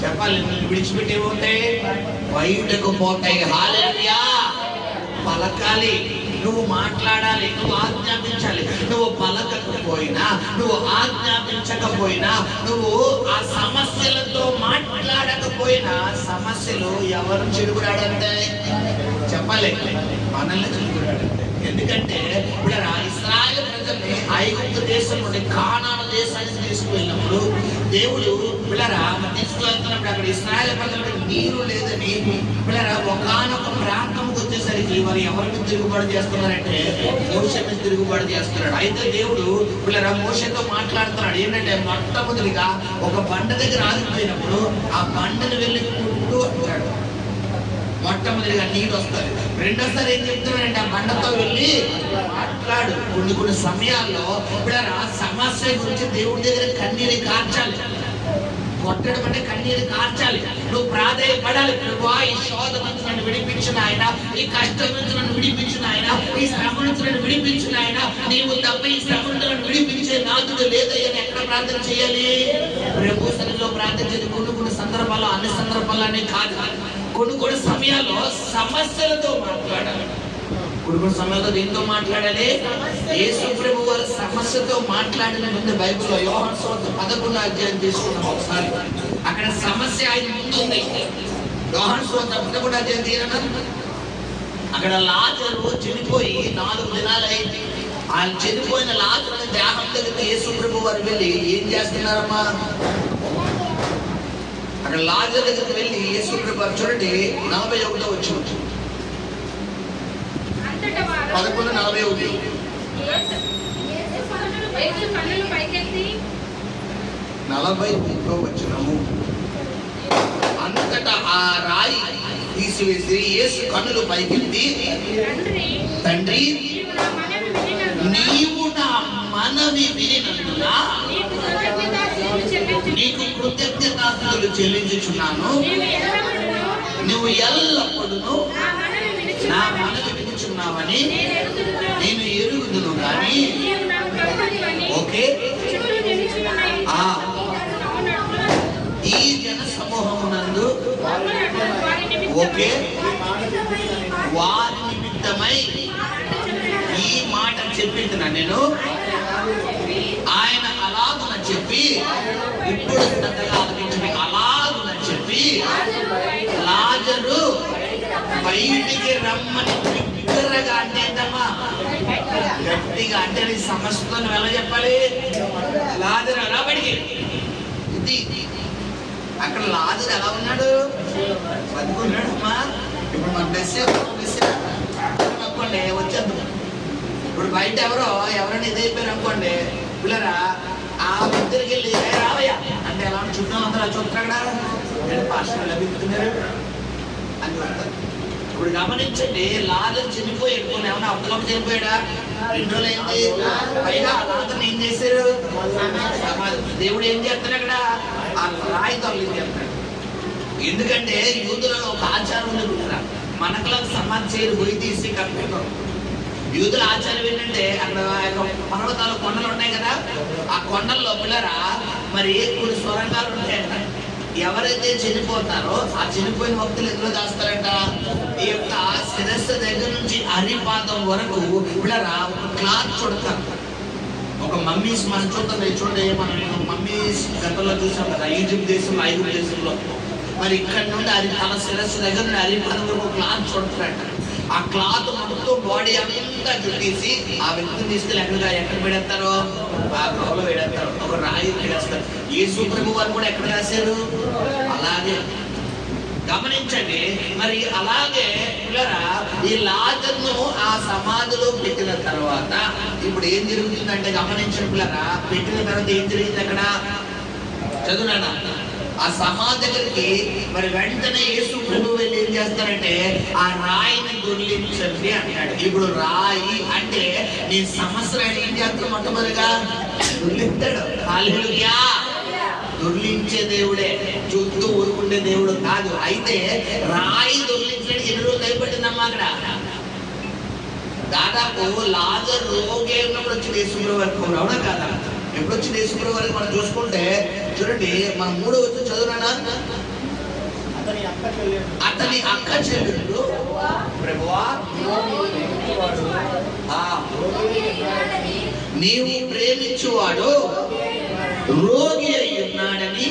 చెప్పాలి. నేను విడిచిపెట్టి ఏమవుతాయి, బయటకు పోతాయి. హల్లెలూయా. పలకాలి, నువ్వు మాట్లాడాలి, నువ్వు ఆజ్ఞాపించాలి. నువ్వు పలకకపోయినా, నువ్వు ఆజ్ఞాపించకపోయినా, నువ్వు ఆ సమస్యలతో మాట్లాడకపోయినా సమస్యలు ఎవరు చిరుగురాడంటాయి చెప్పాలి, మనల్ని చిరుగురాడంటాయి. ఎందుకంటే ఇప్పుడు ఇశ్రాయేలు ప్రజల్ని ఐగుప్తు దేశం నుండి కానాను దేశానికి తీసుకువెళ్ళినప్పుడు దేవుడు పిల్లరా తీసుకువెళ్తున్నప్పుడు అక్కడ ఇశ్రాయేలు ప్రజలకు నీరు లేదని పిల్లరా ఒకానొక ప్రాంతంకి వచ్చేసరికి వారు ఎవరిని తిరుగుబాటు చేస్తున్నారంటే మోషే మీద తిరుగుబాటు చేస్తున్నాడు. అయితే దేవుడు పిల్లరా మోషేతో మాట్లాడుతున్నాడు. ఏంటంటే మొట్టమొదటిగా ఒక బండ దగ్గర ఆగిపోయినప్పుడు ఆ బండను వెళ్ళి కుట్టు అంటాడు. మొట్టమొదటిగా నీరు వస్తుంది. రెండోసారి ఏం చెప్తున్నాడంటే ఆ బండతో వెళ్ళి మాట్లాడు. కొన్ని సమయాల్లో ఇప్పుడు ఆ సమస్య గురించి దేవుడి దగ్గర కన్నీరు కార్చాలి. కొట్టడం అంటే కన్నీరు కార్చాలి. నువ్వు ప్రాధేయపడాలి. ప్రభువా, ఈ శోధ నుంచి నన్ను విడిపించిన ఆయన, ఈ కష్టం నుంచి నన్ను విడిపించిన ఆయన, ఈ శ్రమ నుంచి నన్ను విడిపించిన ఆయన, నీవు తప్ప ఈ శ్రమ నుంచి నన్ను విడిపించే నాదుడు లేదయ్యని ఎక్కడ ప్రార్థన చేయాలి? ప్రభు సన్నిధిలో ప్రార్థించేది కొన్ని సందర్భాల్లో, అన్ని సందర్భాల్లోనే కాదు. కొన్ని సమయాల్లో సమస్యలతో మాట్లాడాలి. కొన్ని సమయాల్లో దేంతో మాట్లాడాలి? యేసు ప్రభు వారు సమస్యతో మాట్లాడిన ముందు బైబిల్లో యోహాను సువార్త 11వ అధ్యాయం తీసుకున్నాం ఒకసారి. అక్కడ సమస్య ఆయన ముందు ఉంది. యోహాను సువార్త 11వ అధ్యాయం తీయనా? అక్కడ లాజరు చనిపోయి 4 దినాలు అయింది. ఆ చనిపోయిన లాజరు దేహం దగ్గరికి యేసు ప్రభు వారు వెళ్ళి ఏం చేస్తున్నారమ్మా? అక్కడ లాజరు దగ్గరికి వెళ్ళి యేసు ప్రభు వారు చూడండి 41వ వచనం 11:41 40వ వచనము. అంతటా ఆ రాయి తీసివేసి యేసు కన్నులు పైకెత్తి, తండ్రి, నీవు నా మనవి వినినందున నీకు కృతజ్ఞతాస్తుతులు చెల్లించుచున్నాను. నువ్వు ఎల్లప్పుడూ నా మనవి వినుచున్నావని నేను ఎరుగుదును కానీ ఓకే ఈ జన సమూహమునందు ఓకే వారి నిమిత్తమై ఈ మాట చెప్పి చెప్పిన నేను, ఆయన అలాగున చెప్పి, ఇప్పుడు శ్రద్ధగా ఆలకించండి, అలాగున చెప్పి లాజరు బయటికి రమ్మని బిగ్గరగా అంటే ఏంటమ్మా, గట్టిగా అంటే నీ సమస్యతో నువ్వు ఎలా చెప్పాలి, లాజరు ఎలా బయటికి. ఇది అక్కడ లాజరు ఎలా ఉన్నాడు, బతుకున్నాడమ్మా. ఇప్పుడు మన డ్రెస్ అనుకోండి వచ్చేద్దాం. ఇప్పుడు బయట ఎవరైనా ఇదైపోయారు అనుకోండి పిల్లరా, ఆ దగ్గరికి వెళ్ళి రావయ్యా అంటే ఎలా చుట్టాం అందరూ చూస్తాడా, పాస్టర్ లభిస్తున్నారు అని చెప్తారు. ఇప్పుడు గమనించండి, లాజరు చనిపోయి ఎడుకోండి, ఏమన్నా అప్పటికప్పుడు చనిపోయాడా, 2 రోజులు అయింది. పైగా లాజరుని ఏం చేశారు, దేవుడు ఏం చేస్తాడు అక్కడ, ఆ రాయి తొలగించి చేస్తాడు. ఎందుకంటే యూదులలో ఒక ఆచారం ఉంది, మనకలా సమాధి చేయరు, పోయి తీసి కప్పిస్తాం. యూదుల ఆచారం ఏంటంటే అక్కడ పర్వతాలు కొండలు ఉన్నాయి కదా, ఆ కొండల్లో పిల్లరా మరి కొన్ని స్వరంగాలు ఉంటాయి కదా. ఎవరైతే చనిపోతారో ఆ చనిపోయిన భక్తులు ఎందులో దాస్తారంట, ఈ యొక్క శిరస్సు దగ్గర నుంచి అరిపాదం వరకు పిల్లరా ఒక క్లాత్ చుడతారు. ఒక మమ్మీస్ మనం చూద్దాం, చూడండి మనం మమ్మీస్ గతంలో చూసాం కదా, ఈజిప్ట్ దేశంలో, ఐగుప్తు దేశంలో. మరి ఇక్కడ నుండి అది తన శిరస్సు దగ్గర నుండి అరిపాదం వరకు క్లాత్ చుడతారంట. ఆ క్లాత్ మొత్తం బాడీ అంతా చుట్టేసి ఆ వ్యక్తిని తీసుకెళ్ళి ఎక్కడ పెడతారో ఆ గృహలో పెడతారు, ఒక రాయి పెడేస్తారు. యేసు ప్రభు వారు కూడా ఎక్కడ రాశారు, అలాగే గమనించండి. మరి అలాగే ఈ లాజరును ఆ సమాధిలో పెట్టిన తర్వాత ఇప్పుడు ఏం జరుగుతుందంటే గమనించండి పిల్లరా, పెట్టిన తర్వాత ఏం జరిగింది అక్కడ చదువునా, ఆ సమాధి దగ్గరికి మరి వెంటనే యేసు ప్రభు వెళ్ళి ఏం చేస్తారంటే ఆ రాయిని దొర్లించండి అంటాడు. ఇప్పుడు రాయి అంటే నీ సమస్యలను ఏం చేస్తాడు, మొట్టమొదటిగా దొర్లిస్తాడు. హల్లెలూయా. దొర్లించే దేవుడే, చూస్తూ ఊరుకుండే దేవుడు కాదు. అయితే రాయి దొర్లించడానికి ఎన్ని రోజులు అయిపట్టిందమ్మా అక్కడ, దాదాపు లాజరు రోగి ఉన్నప్పుడు వచ్చి యేసు ప్రభు వరకు, అవునా కాదా, ఎప్పుడు వచ్చి యేసు ప్రభు వరకు మనం చూసుకుంటే చూడండి, మనం 3వ వచ్చి చదువునా, అతని అక్క చెల్లెళ్ళు ప్రభువా నీవు ప్రేమించువాడు రోగి అయి ఉన్నాడని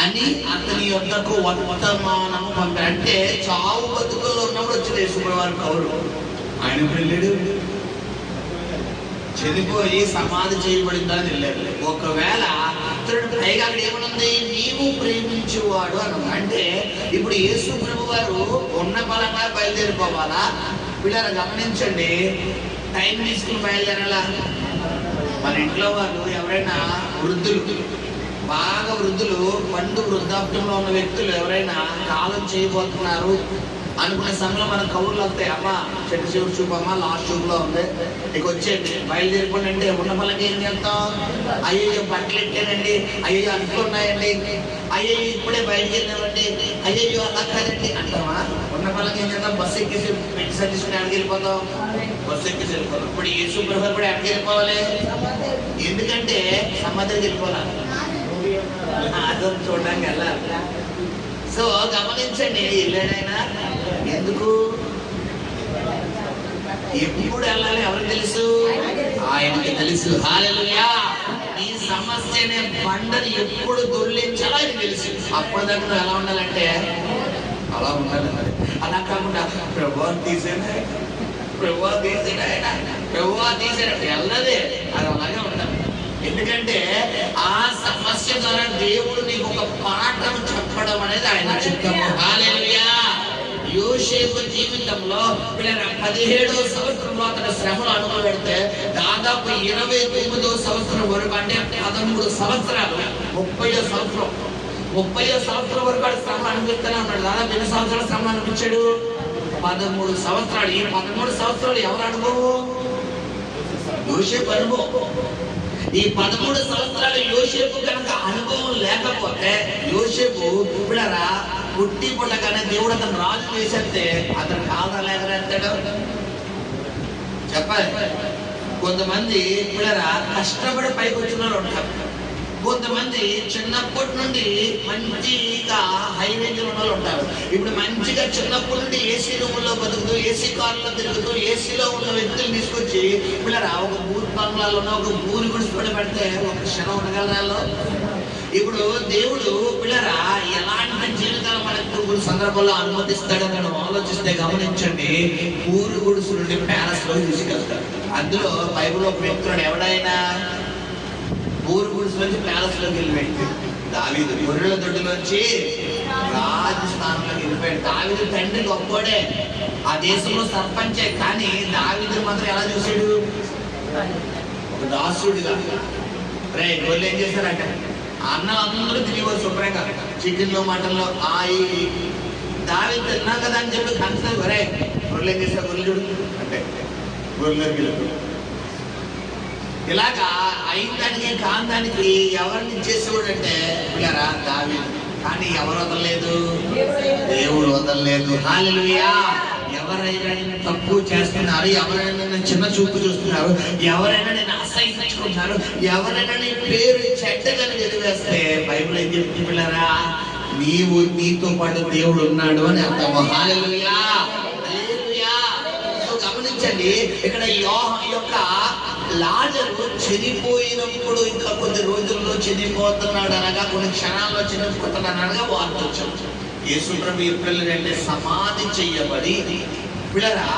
అని అతని యొద్దకు వర్తమానము పంపాడు. అంటే చావు బతుకుల్లో ఉన్నప్పుడు వచ్చిన యేసుప్రభు వారి కౌరు, ఆయన వెళ్ళాడు, చనిపోయి సమాధి చేయబడిందని వెళ్ళాడు. ఒకవేళ పైగా అక్కడ ఏమనుంది, నీవు ప్రేమించేవాడు అని. అంటే ఇప్పుడు యేసు ప్రభు వారు ఉన్న బలంగా బయలుదేరిపోవాలా పిల్లలు గమనించండి, టైం తీసుకుని బయలుదేరాలా. మన ఇంట్లో వాళ్ళు ఎవరైనా వృద్ధులు, బాగా వృద్ధులు, పండు వృద్ధాప్యంలో ఉన్న వ్యక్తులు ఎవరైనా కాలం చేయబోతున్నారు అనుకునే సమయంలో మన కౌరులు వస్తాయి, అమ్మ చెట్టు చివరి చూపు, అమ్మ లాస్ట్ చూపులో ఉంది, ఇక వచ్చేది బయలుదేరిపోండి అంటే ఉన్న పళ్ళకి ఏం చేస్తాం, అయ్యో బట్టలు ఎట్టానండి, అయ్యో అనుకున్నాయండి, అయ్యో ఇప్పుడే బయలుదేరినామండి, అయ్యో అలా కాదండి అంటామా. ఉన్న పళ్ళకి ఏం చేద్దాం, బస్సు ఎక్కేసి పెట్టి సర్టిఫికేట్ ఎక్కడికి వెళ్ళిపోతాం, బస్సు ఎక్కేసి వెళ్ళిపోతాం. ఇప్పుడు యేసు ప్రభు కూడా ఎక్కడికి వెళ్ళిపోవాలి, ఎందుకంటే సమాధికి వెళ్ళిపోవాలి, అదొక చూడడానికి వెళ్ళాలి. సో గమనించండి, వెళ్ళాడైనా ఎందుకు, ఎప్పుడు వెళ్ళాలి ఎవరికి తెలుసు, ఆయనకి తెలుసు. హల్లెలూయా. ఈ సమస్యనే బండని ఎప్పుడు దొర్లించాలో ఆయనకి తెలుసు. అప్పటిదాకా నువ్వు ఎలా ఉండాలంటే అలా ఉండాలి. అలా కాకుండా ప్రభువా తీసేనా, ప్రభువా తీసేనా, ప్రభువా తీసేనా వెళ్ళదే, అది అలాగే ఉండాలి. ఎందుకంటే ఆ సమస్య ద్వారా దేవుడు నీకు ఒక పాఠం చెప్పడం అనేది ఆయన చిత్తము. హల్లెలూయా. యోసేపు జీవితంలో 17వ సంవత్సరంలో అతని శ్రమలు అనుభవిస్తే దాదాపు 29వ సంవత్సరం వరకు, అంటే 13 సంవత్సరాలు, 30వ సంవత్సరం వరకు శ్రమలు అనిపిస్తూనే ఉన్నాడు. దాదాపు ఎన్ని సంవత్సరాలు శ్రమలు అనిపించాడు, 13 సంవత్సరాలు. ఈ 13 సంవత్సరాలు ఎవరు అనుభవం, యోసేపు అనుభవం. ఈ 13 సంవత్సరాలు యోసేపు కనుక అనుభవం లేకపోతే, యోసేపు పిల్లరా పుట్టి పుట్టగానే దేవుడు అతను రాజు చేసేస్తే అతను కాదలేకనేస్తాడు చెప్పాలి. కొంతమంది పిల్లరా కష్టపడి పైకి వచ్చిన వాళ్ళు ఉంటారు, కొంతమంది చిన్నప్పటి నుండి మంచిగా హై రేంజ్ ఉన్న వాళ్ళు ఉంటారు. ఇప్పుడు మంచిగా చిన్నప్పటి నుండి ఏసీ రూముల్లో బతుకుతూ, ఏసీ కార్లో తిరుగుతూ, ఏసీలో ఉన్న వ్యక్తులు తీసుకొచ్చి పిల్లరా ఒక ఊరు బంగ్లాలో ఉన్న ఒక ఊరి గుడిసి పెడితే ఒక క్షణం ఉండగలరాలో. ఇప్పుడు దేవుడు పిల్లరా ఎలాంటి జీవితాలు మనకు సందర్భంలో అనుమతిస్తాడని మనం ఆలోచిస్తే గమనించండి, ఊరు గుడిసు నుండి ప్యాలెస్ లో తీసుకెళ్తాడు. అందులో బైబిల్లో వ్యక్తుడు ఎవడైనా ఊరు గుడిసు నుంచి ప్యాలెస్ లోకి వెళ్ళిపోయింది. దావీదు గొర్రెల దొడ్డిలోంచి రాజస్థానంలోకి వెళ్ళిపోయాడు. దావీదు తండ్రి గొప్పోడే, ఆ దేశంలో సర్పంచే, కానీ దావీదు మాత్రం ఎలా చూసాడు? ఒక దాసుడిగా. రే గొర్రెలు ఏం చేశారంటే అన్నం అందరూ తినేవారు శుభ్రంగా, చికెన్లో మటన్లో. దావీదు తిన్నాం కదా అని చెప్పి కన్సల్ రే గొర్రెలు ఏం చేశారు? గొర్రెలు చూడు అంటే గొర్రెలు ఇలాగా అయిన కాందానికి ఎవరిని ఇచ్చేసేవాడు అంటే పిల్లరా దావీదు. కానీ ఎవరు వదలలేదు? దేవుడు వదలలేదు. హల్లెలూయా. ఎవరైనా నేను తప్పు చేస్తున్నారు, ఎవరైనా నేను చిన్న చూపు చూస్తున్నారు, ఎవరైనా నేను అసహించుకుంటున్నారు, ఎవరైనా నీ పేరు చెడ్డదని వెలివేస్తే బైబిల్ ఏం చెప్తుంది పిల్లరా? నీతో పాటు దేవుడు ఉన్నాడు అని అర్థం. హల్లెలూయా. హల్లెలూయా. గమనించండి, ఇక్కడ యొక్క లాజరు చనిపోయినప్పుడు ఇంకా కొన్ని రోజుల్లో చనిపోతున్నాడు అనగా, కొన్ని క్షణాల్లో చనిపోతున్నాడు అనగా వార్త వచ్చింది. యేసు ప్రభు ఏప్రిల్ 2 సమాధి చెయ్యబడి పిల్లరా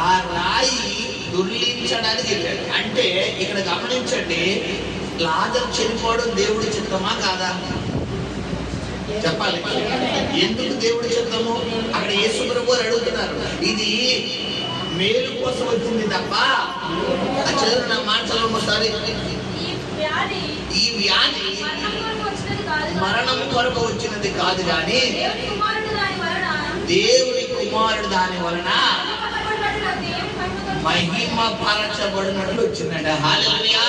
ఆ రాయి దొర్లించడానికి వెళ్ళాడు. అంటే ఇక్కడ గమనించండి, లాజరు చనిపోవడం దేవుడి చిత్తమా కాదా? చెప్పాలి. ఎందుకు దేవుడి చిత్తము? అక్కడ యేసు ప్రభు అడుగుతున్నారు. ఇది మేలు కోసం వచ్చింది తప్ప చదువు నా మాటలు ఒకసారి. ఈ వ్యాధి మరణం కొరకు వచ్చినది కాదు, కానీ దేవుని కుమారుడు దాని వలన మహిమ పరచబడినట్లు వచ్చిందంట. హల్లెలూయా.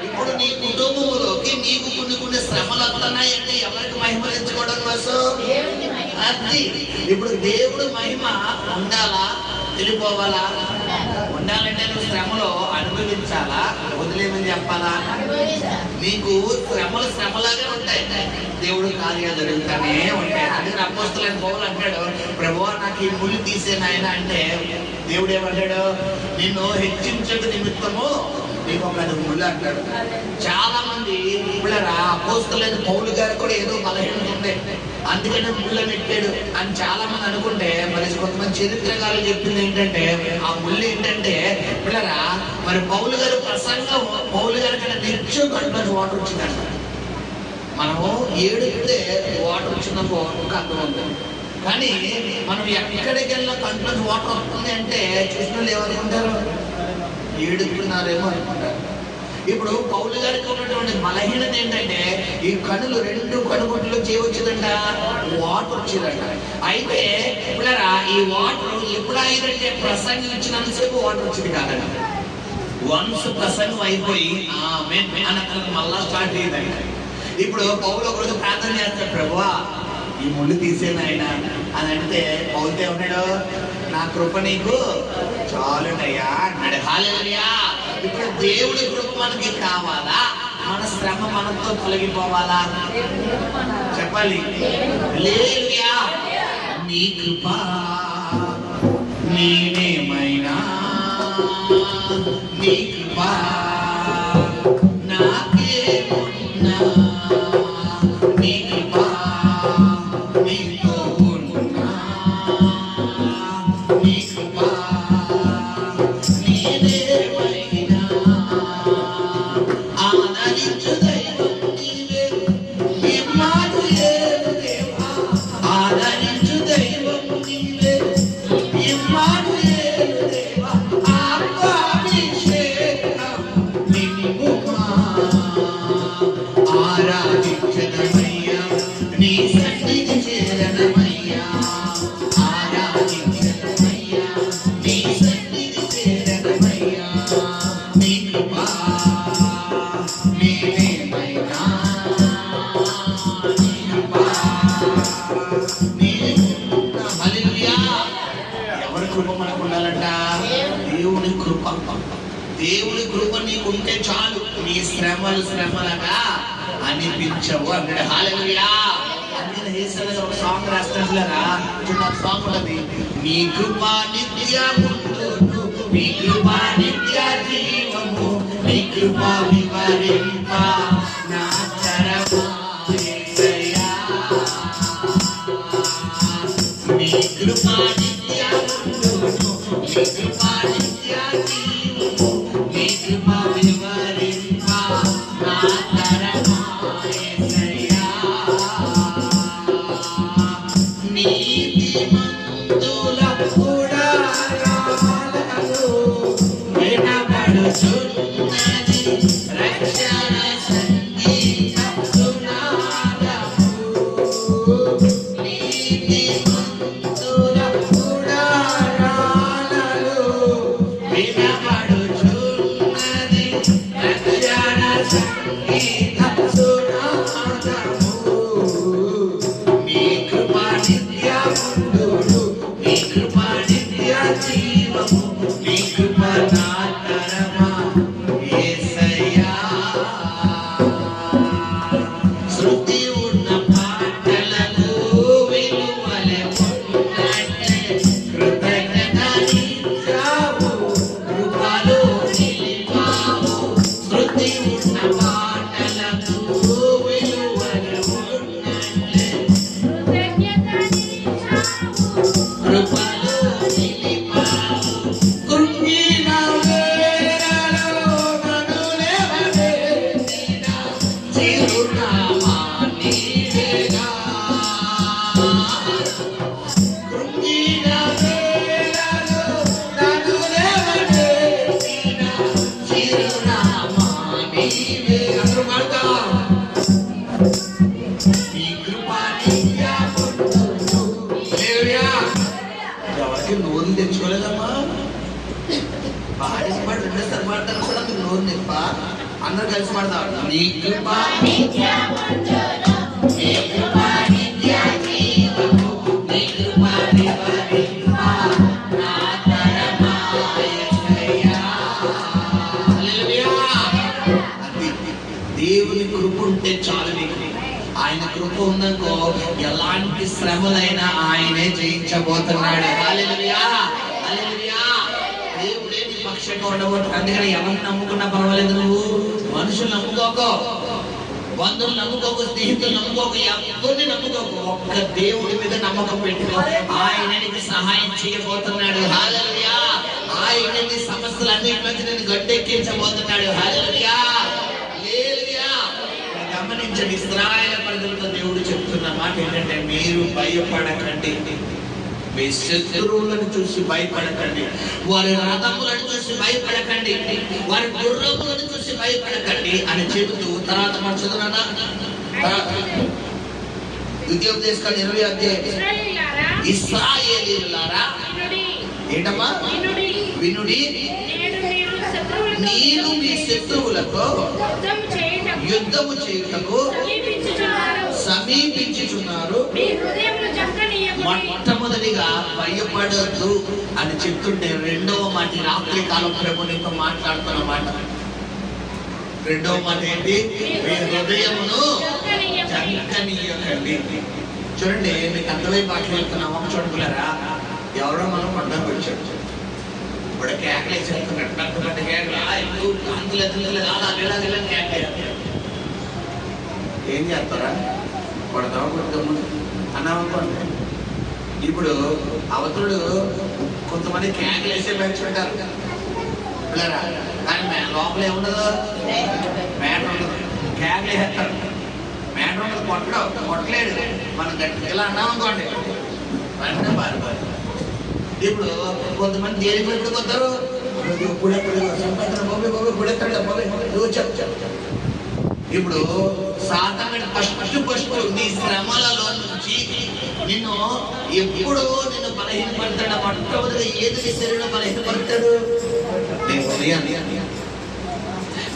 ఇప్పుడు నీ కుటుంబంలోకి నీకు కొన్ని శ్రమలు వస్తున్నాయంటే ఎవరికి మహిమ తెచ్చుకోవడం కోసం? అది ఇప్పుడు దేవుడు మహిమ ఉండాలా, వెళ్ళిపోవాలా? ఉండాలంటే నువ్వు శ్రమలో అనుభవించాలా, వదిలేమని చెప్పాలా? నీకు శ్రమలాగే ఉంటాయి, దేవుడు కార్యాలు జరుగుతానే ఉంటాయి. అందుకని అపోస్తలుడైన పౌలు అంటాడు, ప్రభువా నాకు ఈ ముళ్ళు తీసేనాయన అంటే దేవుడు ఏమంటాడు? నిన్ను హెచ్చించక నిమిత్తము నీకు ఒక ముళ్ళు అంటాడు. చాలా మంది పిల్లరా అపోస్తలుడైన పౌలు గారికి కూడా ఏదో బలహీనత ఉంది, అందుకనే ముళ్ళని ఎట్టాడు అని చాలా మంది అనుకుంటే, మరి కొంతమంది చరిత్రకారులు చెప్పింది ఏంటంటే ఆ ముళ్ళు ఏంటంటే పిల్లరా మరి పౌలు గారు ప్రసంగం, పౌలు గారి కన్నా నిత్యం కంట్లోంచి వాటర్ వచ్చిందంట. మనము ఏడితే వాటర్ వచ్చినప్పుడు ఒక అర్థం ఉంటుంది, కానీ మనం ఎక్కడికి వెళ్ళినా కంట్లోంచి వాటర్ వస్తుంది అంటే చూసిన వాళ్ళు ఏమనుకుంటారు? ఏడుతున్నారేమో అనుకుంటారు. ఇప్పుడు పౌలు గారికి ఉన్నటువంటి బలహీనత ఏంటంటే ఈ కనులు 2 కనుగుడ్లు చేయవచ్చుదంట, వాటర్ వచ్చేదంట. అయితే పిల్లరా ఈ వాటర్ ఎప్పుడు అయ్యిందంటే ప్రసంగించినంతసేపు వాటర్ వచ్చింది కాదంట. వన్స్ ప్రసంగం అయిపోయి ఆమేన్ అన్నప్పుడు మళ్ళా స్టార్ట్ అయ్యిందంట. ఇప్పుడు పౌలు ఒక రోజు ప్రార్థన చేస్తాడు, ప్రభువా ఈ ముళ్ళు తీసేనాయన అని అంటే పౌలు ఏమన్నాడు? నా కృప నీకు చాలునయ్యా అన్నాడు. హల్లెలూయా. ఇప్పుడు దేవుడి కృప మనకి కావాలా, మన శ్రమ మనతో తొలగిపోవాలా? చెప్పాలి. హల్లెలూయా. నీ కృప నేనేమైనా, నీ కృప నాకేమున్నా, నీ కృప నీతో ఉన్నా, నీ కృప నేనేమైనా. ఆదరించు దైవం నీవే, ఇమ్మానుయేలు దేవా. ఆదరించు దైవం నీవే, ఇమ్మానుయేలు దేవా. ఆత్మాభిషేకం నింపుమా, ఆరాధించదమయ్యా, నీ సన్నిధి చేరదమయ్యా. ఆరాధించదమయ్యా, నీ సన్నిధి చేరదమయ్యా. నీ కృప నేనేమైనా, నీ కృప నేనున్నా. హల్లెలూయా. ఎవరి కృప మనకు ఉండాలంట? దేవుని కృప. దేవుని కృప నీకుంటే చాలు, నీ శ్రమలగా అనిపించవు అన్నాడు. హల్లెలూయా. అందుకని యేసయ్య ఒక సాంగ్ రాస్తున్నట్లుగా చిన్న సాంగ్ ఉన్నది. నీ కృప నిత్యముండును, నీ కృప నిత్య జీవము, నీ కృప వివరింప నా తరమా యేసయ్యా. నీ కృప నిత్యముండును, నీ కృప నిత్య జీవము, నీ కృప వివరింప నా తరమా యేసయ్యా. నీతిమంతుల గుడారాలలో వినబడుచున్నది రక్షణ సంగీత సునాదము. నీతిమంతుల గుడారాలలో వినబడుచున్నది రక్షణ సంగీత సునాదము. నీ కృప నిత్యముండును, నీ కృప నిత్య జీవము, నీ కృప నా తరమా యేసయ్యా. శృతి ఉన్న పాటలకు విలువలే ఉన్నట్టే కృతజ్ఞతనిచ్చావు, కృపలో నిలిపావు. శృతి ఉన్న పాటలకు విలువలే ఉన్నట్టే కృపలో నిలిపావు. కృంగిన వేళలో నన్ను లేవనెత్తిన చిరునామా నీవేగా. కృంగిన వేళలో నన్ను లేవనెత్తిన చిరునామా నీవే. అందరూ పాడతాం. నీ కృప నిత్యముండును. హల్లెలూయా. ఎవరికి నోరు తెచ్చుకోలేదమ్మా. పాడేసి పాడు రెండోసారి పాడతాను కూడా మీకు నోరు నిప్ప. అందరూ కలిసి పాడతారు. నీ కృప నిత్యముండును, నీ కృప నిత్య జీవము, నీ కృప వివరింప నా తరమా యేసయ్యా. హల్లెలూయా. అది దేవుని కృప ఉంటే చాలు నీకు. ఆయన కృప ఉందనుకో ఎలాంటి శ్రమలైనా ఆయనే జయించబోతున్నాడు. హల్లెలూయా. హల్లెలూయా. దేవుడే నీ పక్షంగా ఉండబోతున్నాడు. అందుకని ఎవరిని నమ్ముకున్నా పర్వాలేదు, నువ్వు మనుషులు నమ్ముకోకో, బంధువులు నమ్ముకోకు, స్నేహితులు నమ్ముకోకు, ఎవరిని నమ్ముకోకు. ఒక్క దేవుడి మీద నమ్మకం పెట్టుకో. ఆయన నీకు సహాయం చేయబోతున్నాడు. హల్లెలూయా. ఆయన నీ సమస్యలన్నింటిలోంచి నేను గట్టెక్కించబోతున్నాడు. హల్లెలూయా. హల్లెలూయా. గమనించండి, ఇశ్రాయేలు ప్రజలతో దేవుడు చెప్తున్న మాట ఏంటంటే, మీరు భయపడకండి, మీ శత్రువులను చూసి భయపడకండి, వారి రథములను చూసి భయపడకండి, వారి గుర్రములను చూసి భయపడకండి అని చెబుతూ తర్వాత మనం చదువునా ద్వితీయోపదేశకాండం 20వ అధ్యాయం. ఇశ్రాయేలీయులారా ఏంటమ్మా వినుడి, నేను మీ శత్రువులతో యుద్ధము చేయుటకు సమీపించుచున్నారు. మొట్టమొదటిగా భయపడద్దు అని చెప్తుంటే రెండవ మాట రాత్రి కాలం ప్రభు నీతో మాట్లాడుతున్న మాట. రెండవ మాట ఏంటి? మీ హృదయమును జంకనీయకండి. చూడండి, మీకు అర్థమై పాటలు వెళ్తున్నాము. చూడగలరా, ఎవరో మనం పండుగ వచ్చాడు, ఇప్పుడు కేకలు వేసేస్తున్నాడు, పెద్ద పెద్ద కేకలు, ఏం చేస్తారా? కొడతావా కొడతాము అన్నామనుకోండి. ఇప్పుడు అవతరుడు కొంతమంది కేకలు వేసే పెంచుకుంటారు పిల్లరా, కానీ లోపల ఏముండదు, మేట ఉండదు, కేకలు వేసేస్తారు. మేట ఉండదు, కొట్టలేడు. మనం గట్టిగా ఇలా అన్నామనుకోండి వెంటనే పారిపోయి. ఇప్పుడు కొంతమంది దేని పడి పోతారు, ఇప్పుడు సాతానుడు ఫస్ట్ నీ శ్రమలలో నుంచి నిన్ను ఎప్పుడు నిన్ను బలహీనపడతాడు. మొట్టమొదటిగా ఏది నీ శరీరం బలహీనపడతాడు?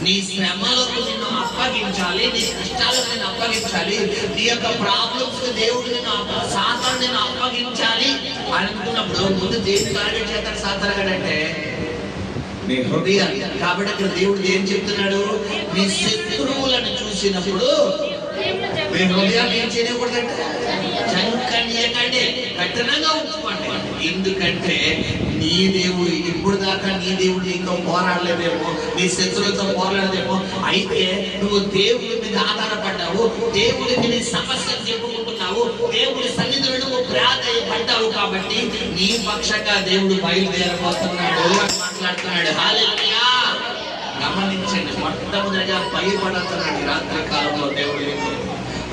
నీ శ్రమలకు నిన్ను అప్పగించాలి, నీ కష్టాలకు నిన్ను అప్పగించాలి, నీ యొక్క ప్రాబ్లమ్స్ దేవుడు సాతాను నిన్ను అప్పగించాలి అనుకున్నప్పుడు ముందు దేని టార్గెట్ చేస్తాడు సాతానుడంటే నీ హృదయాన్ని. కాబట్టి ఇక్కడ దేవుడు ఏం చెప్తున్నాడు? నీ శత్రువులను చూసినప్పుడు మీ హృదయాన్ని ఏం చేయకూడదంటే చంకనీయకండి, కఠినంగా ఉంచుకోండి. ఎందుకంటే నీ దేవుడు ఇప్పుడు దాకా నీ దేవుడు నీతో పోరాడలేదేమో, నీ శత్రువులతో పోరాడలేదేమో. అయితే నువ్వు దేవుడి మీద ఆధారపడ్డావు, దేవుడికి నీ సమస్యను చెప్పుకుంటున్నావు, దేవుడి సన్నిధిలో నువ్వు ప్రాధాన్యపడ్డావు. కాబట్టి నీ పక్షంగా దేవుడు బయలుదేరబోతున్నాడు అని మాట్లాడుతున్నాడు. హల్లెలూయా. గమనించండి, మొట్టమొదటిగా భయపడుతున్నాడు రాత్రి కాలంలో దేవుడు.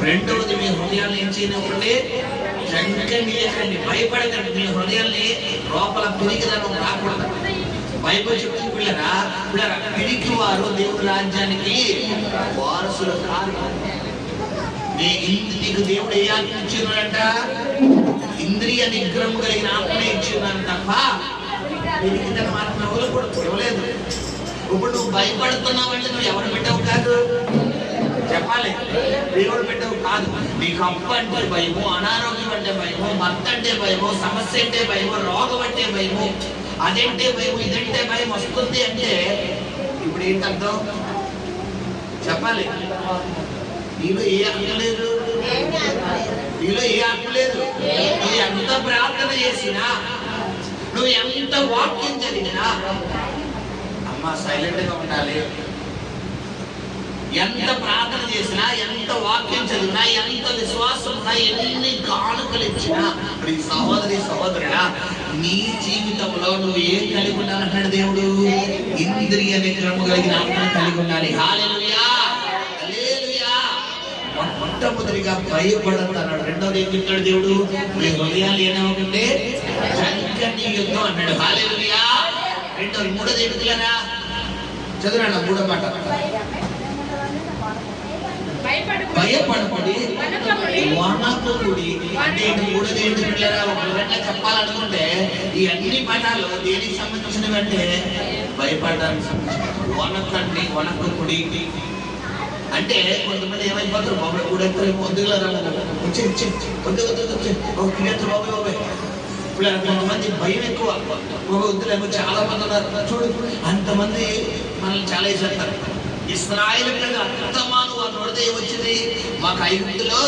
రెండవది, మీ హృదయాన్ని ఏం చేయనివ్వండి, జంకనీయకండి, భయపడకండి. మీ హృదయాన్ని లోపల పిరికిదనం రాకూడదు. బైబిల్ చెప్తుంది పిల్లరా, పిరికి వారు దేవుడి రాజ్యానికి వారసులు కాదు. నీకు దేవుడు ఏ ఆత్మ ఇచ్చినాడంట? ఇంద్రియ నిగ్రహం కలిగిన ఆత్మ ఇచ్చినాడు తప్ప పిరికిదనం ఆత్మ ఇవ్వలేదు. ఇప్పుడు నువ్వు భయపడుతున్నావంటే నువ్వు ఎవరు పెట్టావు కాదు, చెప్పాలి, దేవుడు పెట్టావు కాదు. నీకు అప్పు అంటే భయము, అనారోగ్యం అంటే భయము, భర్త అంటే భయము, సమస్య అంటే భయము, రోగం అంటే భయము, అదంటే భయం, ఇదంటే భయం వస్తుంది అంటే ఇప్పుడు ఏంటర్థం చెప్పాలి? నీలో ఏ ఆత్మ లేదు, నీలో ఏ ఆత్మ లేదు. నువ్వు ఎంత ప్రార్థన చేసినా, నువ్వు ఎంత వాక్యం చదివినా, అమ్మ సైలెంట్ గా ఉండాలి. ఎంత ప్రార్థన చేసినా, ఎంత వాక్యం చదివినా, ఎంత విశ్వాసం ఉన్నా, ఎన్ని కానుకలు ఇచ్చినా, ఈ సహోదరి సహోదరుడా, నీ జీవితంలో నువ్వు ఏం కలిగి ఉండాలంటాడు దేవుడు? ఇంద్రియ నిగ్రహం కలిగిన ఆత్మను కలిగి ఉండాలి. హల్లెలూయా, హల్లెలూయా. మొట్టమొదటిగా భయపడద్దు అన్నాడు. రెండవది ఏం చెప్తాడు దేవుడు? మీ హృదయాలు ఏమవుతుంటే చంకనీయొద్దు అన్నాడు. హల్లెలూయా. రెండవది. మూడోది ఏమిటిలారా? చదువురా మూడో మాట. భయపడపడి వణకుడి అంటే మూడోది ఏంటి పిల్లరా? ఒక విధంగా చెప్పాలనుకుంటే ఈ అన్ని పదాలు దేనికి సంబంధించినవి అంటే భయపడడానికి సంబంధించిన. వణకండి, వణకుడి అంటే కొంతమంది ఏమైపోతారు, బాబాయ్ కూడా పొద్దుగా వచ్చే బాబాయ్. ఇప్పుడు కొంతమంది భయం ఎక్కువ, వద్దులేమో చాలా మంది ఉన్నారు చూడు. అంతమంది మనల్ని చాలా ఇస్తారు. ఇశ్రాయేలు మీద అంతమాను వారు నోడితే ఏమొచ్చింది? మాకు ఐగుప్తులో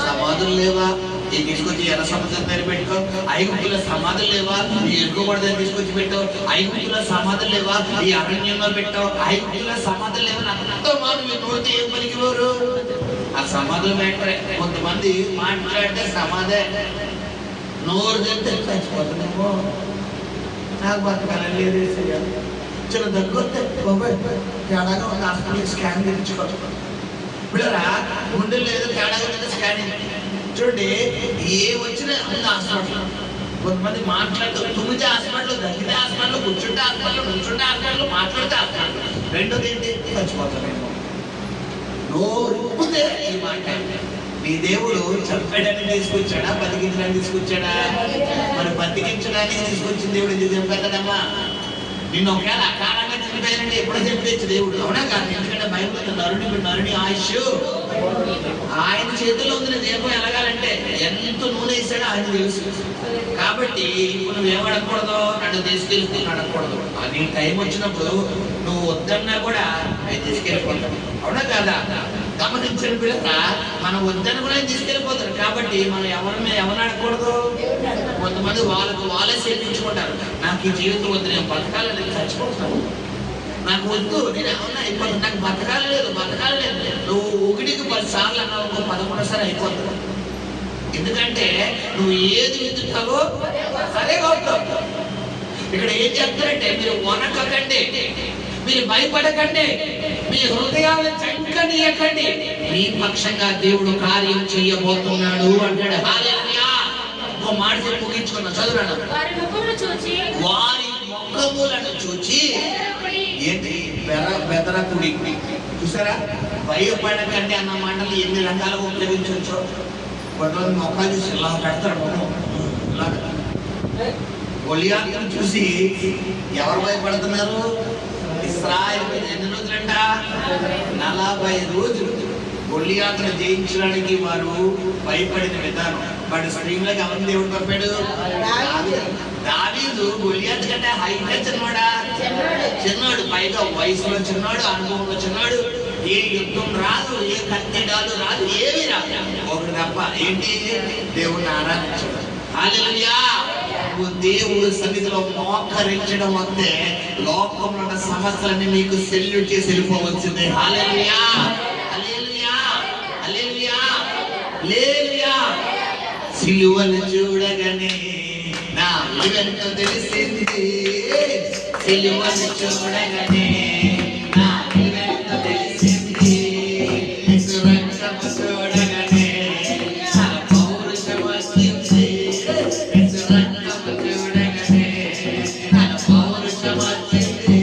సమాధులు లేవా? ఇది తీసుకొచ్చి ఎర్ర సముద్రం దగ్గర పెట్టుకో. ఐగుప్తులో సమాధులు లేవా? ఈ ఎరుకోబడి దగ్గర తీసుకొచ్చి పెట్టావు. ఐగుప్తులో సమాధులు లేవా? ఈ అరణ్యంలో పెట్టావు. ఐగుప్తులో సమాధులు లేవా? అంతమాను మీరు నోడితే ఏం పలికివారు? ఆ సమాధులు పెట్టరే. కొంతమంది మాట్లాడితే సమాధే, నోరు తెస్తే చచ్చిపోతున్నామో, నాకు బతకాలని లేదు, చిన్న దగ్గర వస్తే బాబాయ్ తేడాగా ఒక హాస్పిటల్ స్కాన్ చేయించుకోవచ్చు. పిల్లరా గుండెలు లేదు, తేడాగా లేదా స్కానింగ్ చూడండి. ఏ వచ్చినా ఉంది హాస్పిటల్. కొంతమంది మాట్లాడుతూ తుమ్మితే హాస్పిటల్, దగ్గితే హాస్పిటల్, కూర్చుంటే హాస్పిటల్, కూర్చుంటే హాస్పిటల్, మాట్లాడితే హాస్పిటల్. రెండోది ఏంటి? చచ్చిపోతాను. నోరుతే ఈ మాట. నీ దేవుడు చంపడానికి తీసుకొచ్చాడా, బతికించడానికి తీసుకొచ్చాడా? మరి బతికించడానికి తీసుకొచ్చిన దేవుడు ఇది చెప్పారు కదమ్మా. నిన్ను ఒకవేళ అకాలంగా చనిపోయానంటే ఎప్పుడో చెప్పేచ్చు దేవుడు, అవునా కాదు? ఎందుకంటే బైబిల్ నరుని ఆయుష్ ఆయన చేతుల్లో ఉంది. దేహం ఎలగాలంటే ఎంత నూనె వేసాడో ఆయన తెలుసు. కాబట్టి ఇప్పుడు నువ్వు ఏమడకూడదు, నన్ను తీసుకెళ్తే అడగకూడదు. నీ టైం వచ్చినప్పుడు నువ్వు వద్దన్నా కూడా ఆయన తీసుకెళ్ళిపోతాడు, అవునా కాదా? గమనించిన పిల్లక మనం వద్దని కూడా తీసుకెళ్ళిపోతారు. కాబట్టి మనం ఎవరిని అడగకూడదు. కొంతమంది వాళ్ళే సేవించుకుంటారు. నాకు ఈ జీవితం వద్దు, నేను బతకాలని చచ్చిపోతాను, నాకు వద్దు, నేను ఏమన్నా అయిపోతుంది, నాకు బతకాలేదు. నువ్వు 1కి 10 సార్లు అన్నావు, 11సారి అయిపోతుంది. ఎందుకంటే నువ్వు ఏది విత్తుతావో అదే కొడతావు. ఇక్కడ ఏం చెప్తారంటే మీరు వణకకండి, మీరు భయపడకండి, మీ హృదయాలను చంకనీయకండి, మీ పక్షంగా దేవుడు కార్యం చేయబోతున్నాడు అంటాడు. హల్లెలూయా. ఒక మాట చెప్పి ముగించుకున్నా, చదువురా. వారి ముఖములను చూచి ఏంటి? బెదరకుడి. చూసారా? భయపడకండి అన్న మాటలు ఎన్ని రకాలుగా ఉపయోగించవచ్చు. కొంతమంది మొక్కలు చూసి ఇలా పెడతారు. గొలియాతును చూసి ఎవరు భయపడుతున్నారు? ఇశ్రాయేలు ఎన్ని రోజులంట? 40 రోజులు. గొల్లియాతును జయించడానికి వారు భయపడిన విధానం. వాడు స్క్రీన్లోకి ఎవరిని దేవుడు పంపాడు? దావీదు గొల్లియాతు కంటే హైట్ చిన్నవాడా? చిన్నాడు. పైగా వయసులో చిన్నాడు, అనుభవంలో చిన్నాడు. ఏ యుద్ధం రాదు, ఏ కత్తిడాలు రాదు, ఏమి రాదు. ఒకటి తప్ప ఏంటి? దేవుణ్ణి ఆరాధించడం. హల్లెలూయా. దేవుడు సన్నిధిలో మోకరించడం వస్తే లోకంలో ఉన్న సమస్యలన్నీ మీకు సెల్యూట్ చేసి వెళ్ళిపోవచ్చింది. హల్లెలూయా, హల్లెలూయా, హల్లెలూయా, హల్లెలూయా. సిలువను చూడగానే నా విలువెంతో తెలిసింది. సిలువను చూడగానే నా విలువెంతో తెలిసింది. రక్తము చూడగానే నా పౌరుషం వచ్చింది. రక్తము చూడగానే నా పౌరుషం వచ్చింది.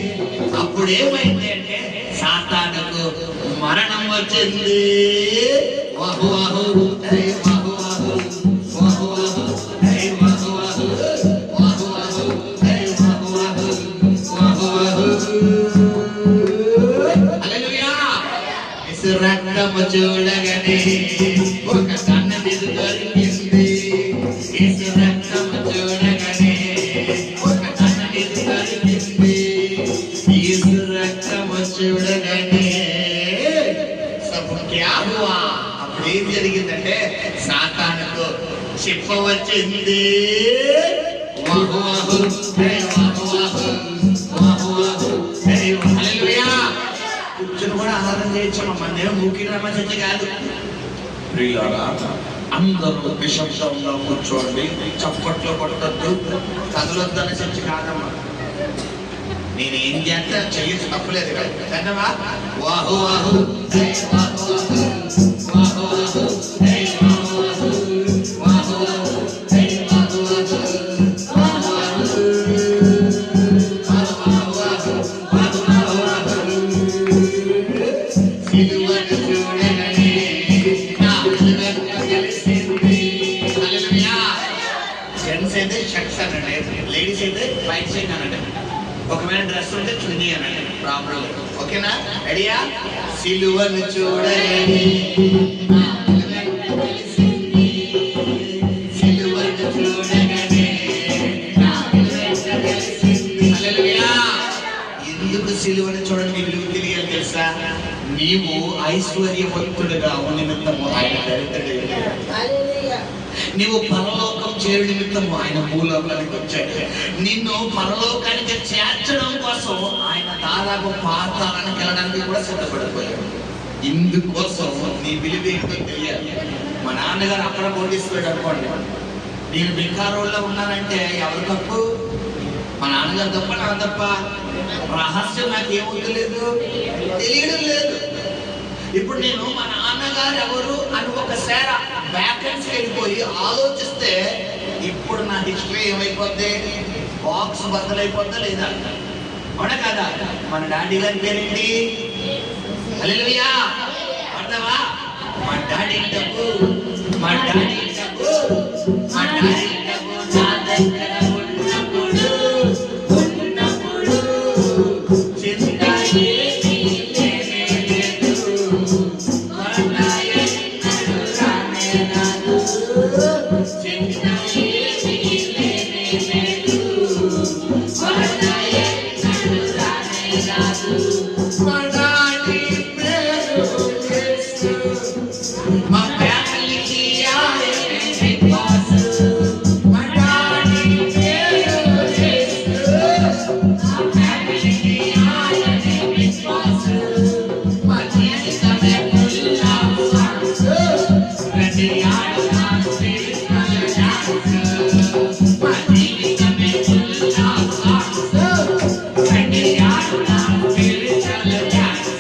అప్పుడు ఏమైంది అంటే సాతానుకు మరణం వచ్చింది. వహు వహు వహు వహు వహు వహు వహు వహు వహు వహు వహు. హల్లెలూయా. యేసు రక్తము చూడగానే ఒక కన్నది దొరికింది. యేసు రక్తము చూడగానే ఒక కన్నది దొరికింది. యేసు రక్తము చూడగానే సబ్ క్యా హువా. అప్పుడు ఏం జరిగిందంటే సాతానుకు చెప్పవచ్చింది. వహు వహు వహు వహు వహు వహు. హల్లెలూయా. కూర్చుని కూడా ఆరాధన చేయొచ్చు. మన మూకిరమ్మ చర్చ కాదు. ప్రియులారా, అందరూ నిశ్శబ్దంగా కూర్చోండి. చప్పట్లో కొట్టద్దు, కదలొద్దన్న చర్చ కాదమ్మా. నేనేం చేస్తా చెయ్యచ్చు, తప్పులేదు కదా. చందమా వాహు వాహు వాహు వాహు వాహు వాహు వాహు జెంట్స్ అయితే షర్ట్స్ అనండి, లేడీస్ అయితే వైట్ షర్ట్ అనండి, ఒకవేళ డ్రెస్ ఉంటే చున్నీ అనండి. ప్రాబ్లం లేదు. ఓకేనా? రెడీయా? సిలువను చూడగానే సిలువను చూడగానే. హల్లెలూయా. ఎందుకు సిలువను చూడని విలువ తెలియాలి తెలుసా? నీవు ఐశ్వర్యవంతుడుగా నిమిత్తము ఆయన దరిద్రుడు. నీవు పరలోకం చేరు నిమిత్తము ఆయన భూలోకానికి వచ్చాడు. నిన్ను పరలోకానికి చేర్చడం కోసం ఆయన దాదాపు పాతాళానికి వెళ్ళడానికి కూడా సిద్ధపడిపోయాడు. ఇందుకోసం నీ విలువేంటో తెలియాలి. మా నాన్నగారు అక్కడ కోటీశ్వరుడు అనుకోండి, నేను బికారోళ్ళలో ఉన్నానంటే ఎవరు తప్పు? మా నాన్నగారు తప్ప, నా తప్ప? రహస్యం నాకు ఏమవుతలేదు, తెలియడం లేదు. ఇప్పుడు నేను మా నాన్నగారు ఎవరు అని ఒకసారి వ్యాకెన్సీ వెళ్ళిపోయి ఆలోచిస్తే ఇప్పుడు నా హిస్టరీ ఏమైపోద్ది? బాక్స్ బద్దలైపోద్దా లేదా? అవునా కదా? మన డాడీ గారి పేరేంటి? హల్లెలూయా. అర్థమా? మా డాడీ డబ్బు, మా డాడీ డబ్బు, మా డాడీ డబ్బు నా దగ్గర ఉన్నప్పుడు చింత ఏమీ లేదు, కొరత ఎన్నడూ రానే రాదు, చింత ఏమీ లేదు, కొరత ఎన్నడూ రానే రాదు. మా డాడీ పేరు యేసు, మా ఫ్యామిలీకి ఆయనే బిగ్ బాస్. మా డాడీ పేరు యేసు, మా ఫ్యామిలీకి ఆయనే బిగ్ బాస్. మా జీవితమే ఫుల్ ఆఫ్ సాంగ్స్, ప్రతి ఆడదాం స్పిరిచువల్ డాన్స్. మా జీవితమే ఫుల్ ఆఫ్ సాంగ్స్, ప్రతి ఆడదాం స్పిరిచువల్ డాన్స్.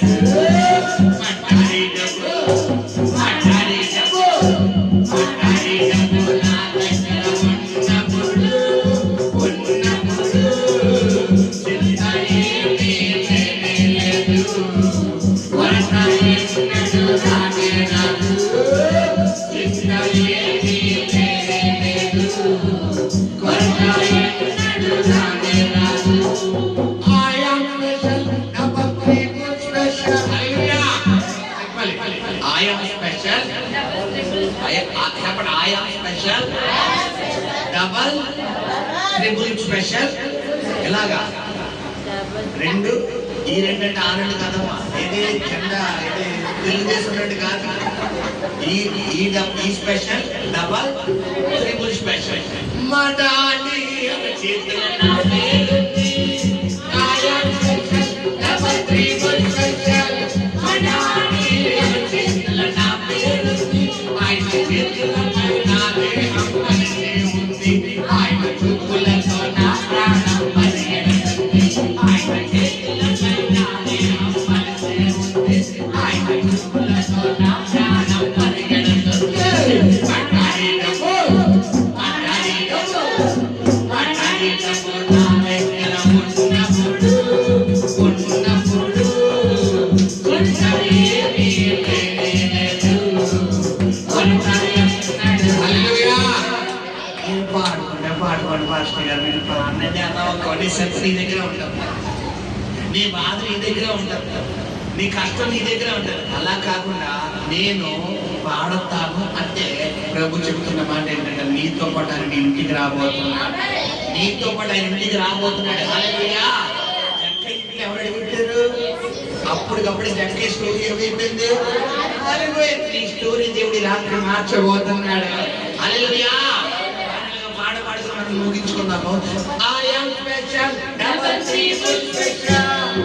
మా డాడీ డబ్బు, మా డాడీ డబ్బు, మా డాడీ డబ్బు నా దగ్గర ఉన్నప్పుడు చింత ఏమీ లేదు, కొరత ఎన్నడూ రానే రాదు, చింత ఏమీ లేదు, కొరత ఎన్నడూ రానే రాదు. I am special, number 3 good special. Hallelujah. I am చెప్పండి, I am special, double triple special. ఎలాగా? రెండు, ఈ రెండంటే ఆ రెండు కాదమ్మా, ఇది కింద ఇది తెలుగుదేశం రెండు కాదు. ఈ స్పెషల్, డబల్ ట్రిపుల్ స్పెషల్. మా డాడీ చేతిలో నా పేరుంది, I am special, double triple special. మా డాడీ చేతిలో నా పేరుంది, ఆయన చేతిలో నా దేహం కలిసి ఉంది, ఆయన చూపులతో నా ప్రాణం పరిగెడుతుంది, ఆయన చేతిలో నా దేహం కలిసి ఉంది, ఆయన చూపులతో నా ప్రాణం పరిగెడుతుంది. నీ దగ్గర ఉంటాం, నీ బాధ నీ దగ్గర ఉంటాం, నీ కష్టం నీ దగ్గర ఉంటుంది. అలా కాకుండా నేను పాడతాను అంటే ప్రభు చెప్తున్న మాట ఏంటంటే, నీతో పాటు ఆయన ఇంటికి రాబోతున్నాడు, నీతో పాటు ఆయన ఇంటికి రాబోతున్నాడు. హల్లెలూయా. జక్క ఇంటికి ఎవరు అడిగిట్టారు? అప్పటికప్పుడు జక్క స్టోరీ ఏమైపోయింది? ఈ స్టోరీ దేవుడి రాత్రి మార్చబోతున్నాడు. హల్లెలూయా. పాడుకున్నాను, ముగించుకున్నాము. I am special, double triple special,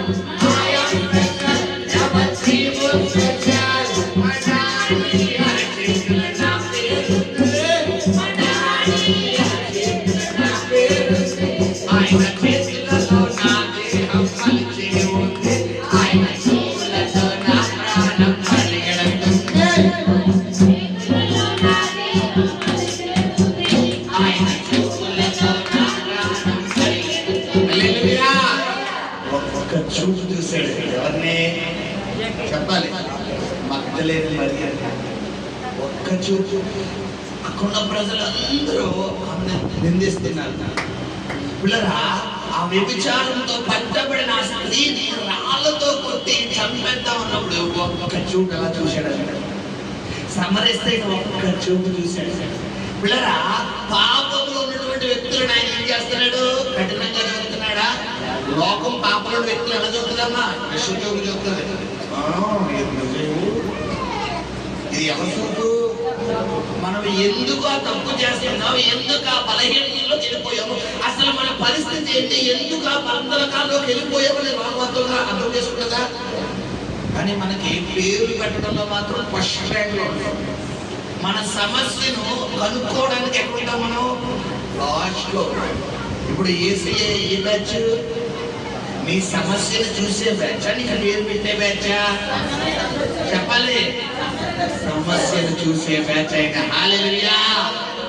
I am special, double triple special. మా డాడీ చేతిలో నా పేరుంది, మా డాడీ చేతిలో నా పేరుంది, ఆయన చేతిలో నా దేహం కలిసి ఉంది, ఆయన చూపులతో నా ప్రాణం పరిగెడుతుంది, ఆయన ఒక్క చూపు చూశాడు. ఎవరిని చెప్పాలి? మగ్దలేని మరియ. ఒక్క చూపు. అక్కడ ప్రజలందరూ ఆమెను నిందిస్తున్నారు. పిల్లరా, ఆ వ్యభిచారంతో పట్టబడిన ఆ స్త్రీని రాళ్లతో కొట్టి చంపేద్దాం ఉన్నప్పుడు ఒక్క చూపు ఎలా చూశాడు? సమరస్తే ఒక్క చూపు చూశాడు. పిల్లరా, పాపంలో ఉన్నటువంటి వ్యక్తులను ఆయన ఏం చేస్తున్నాడు? కఠినంగా చదువుతున్నాడా? లోకం పాపంలో వ్యక్తులు ఎలా చదువుతుందమ్మా? విశ్వజోగు చెప్తుంది. ఇది ఎవరి చూపు? మనం ఎందుకు ఆ తప్పు చేస్తున్నాం, ఎందుకు ఆ బలహీనతలో వెళ్ళిపోయాము, అసలు మన పరిస్థితి ఏంటి, ఎందుకు ఆ బంధకాల్లోకి వెళ్ళిపోయామని లోకవంతులుగా అర్థం చేసుకుంటుందా? కానీ మనకి పేరు పెట్టడంలో మాత్రం ఫస్ట్ ర్యాంక్లో ఉంటాం. మన సమస్యను కనుక్కోవడానికి ఎక్కడుంటాం మనం? లాస్ట్లో. ఇప్పుడు ఏసీఏ ఏ బ్యాచ్? నీ సమస్యను చూసే బ్యాచ్, నీకు పేరు పెట్టే బ్యాచా? చెప్పాలి. సమస్యను చూసే బ్యాచ్ అయిన. హల్లెలూయా.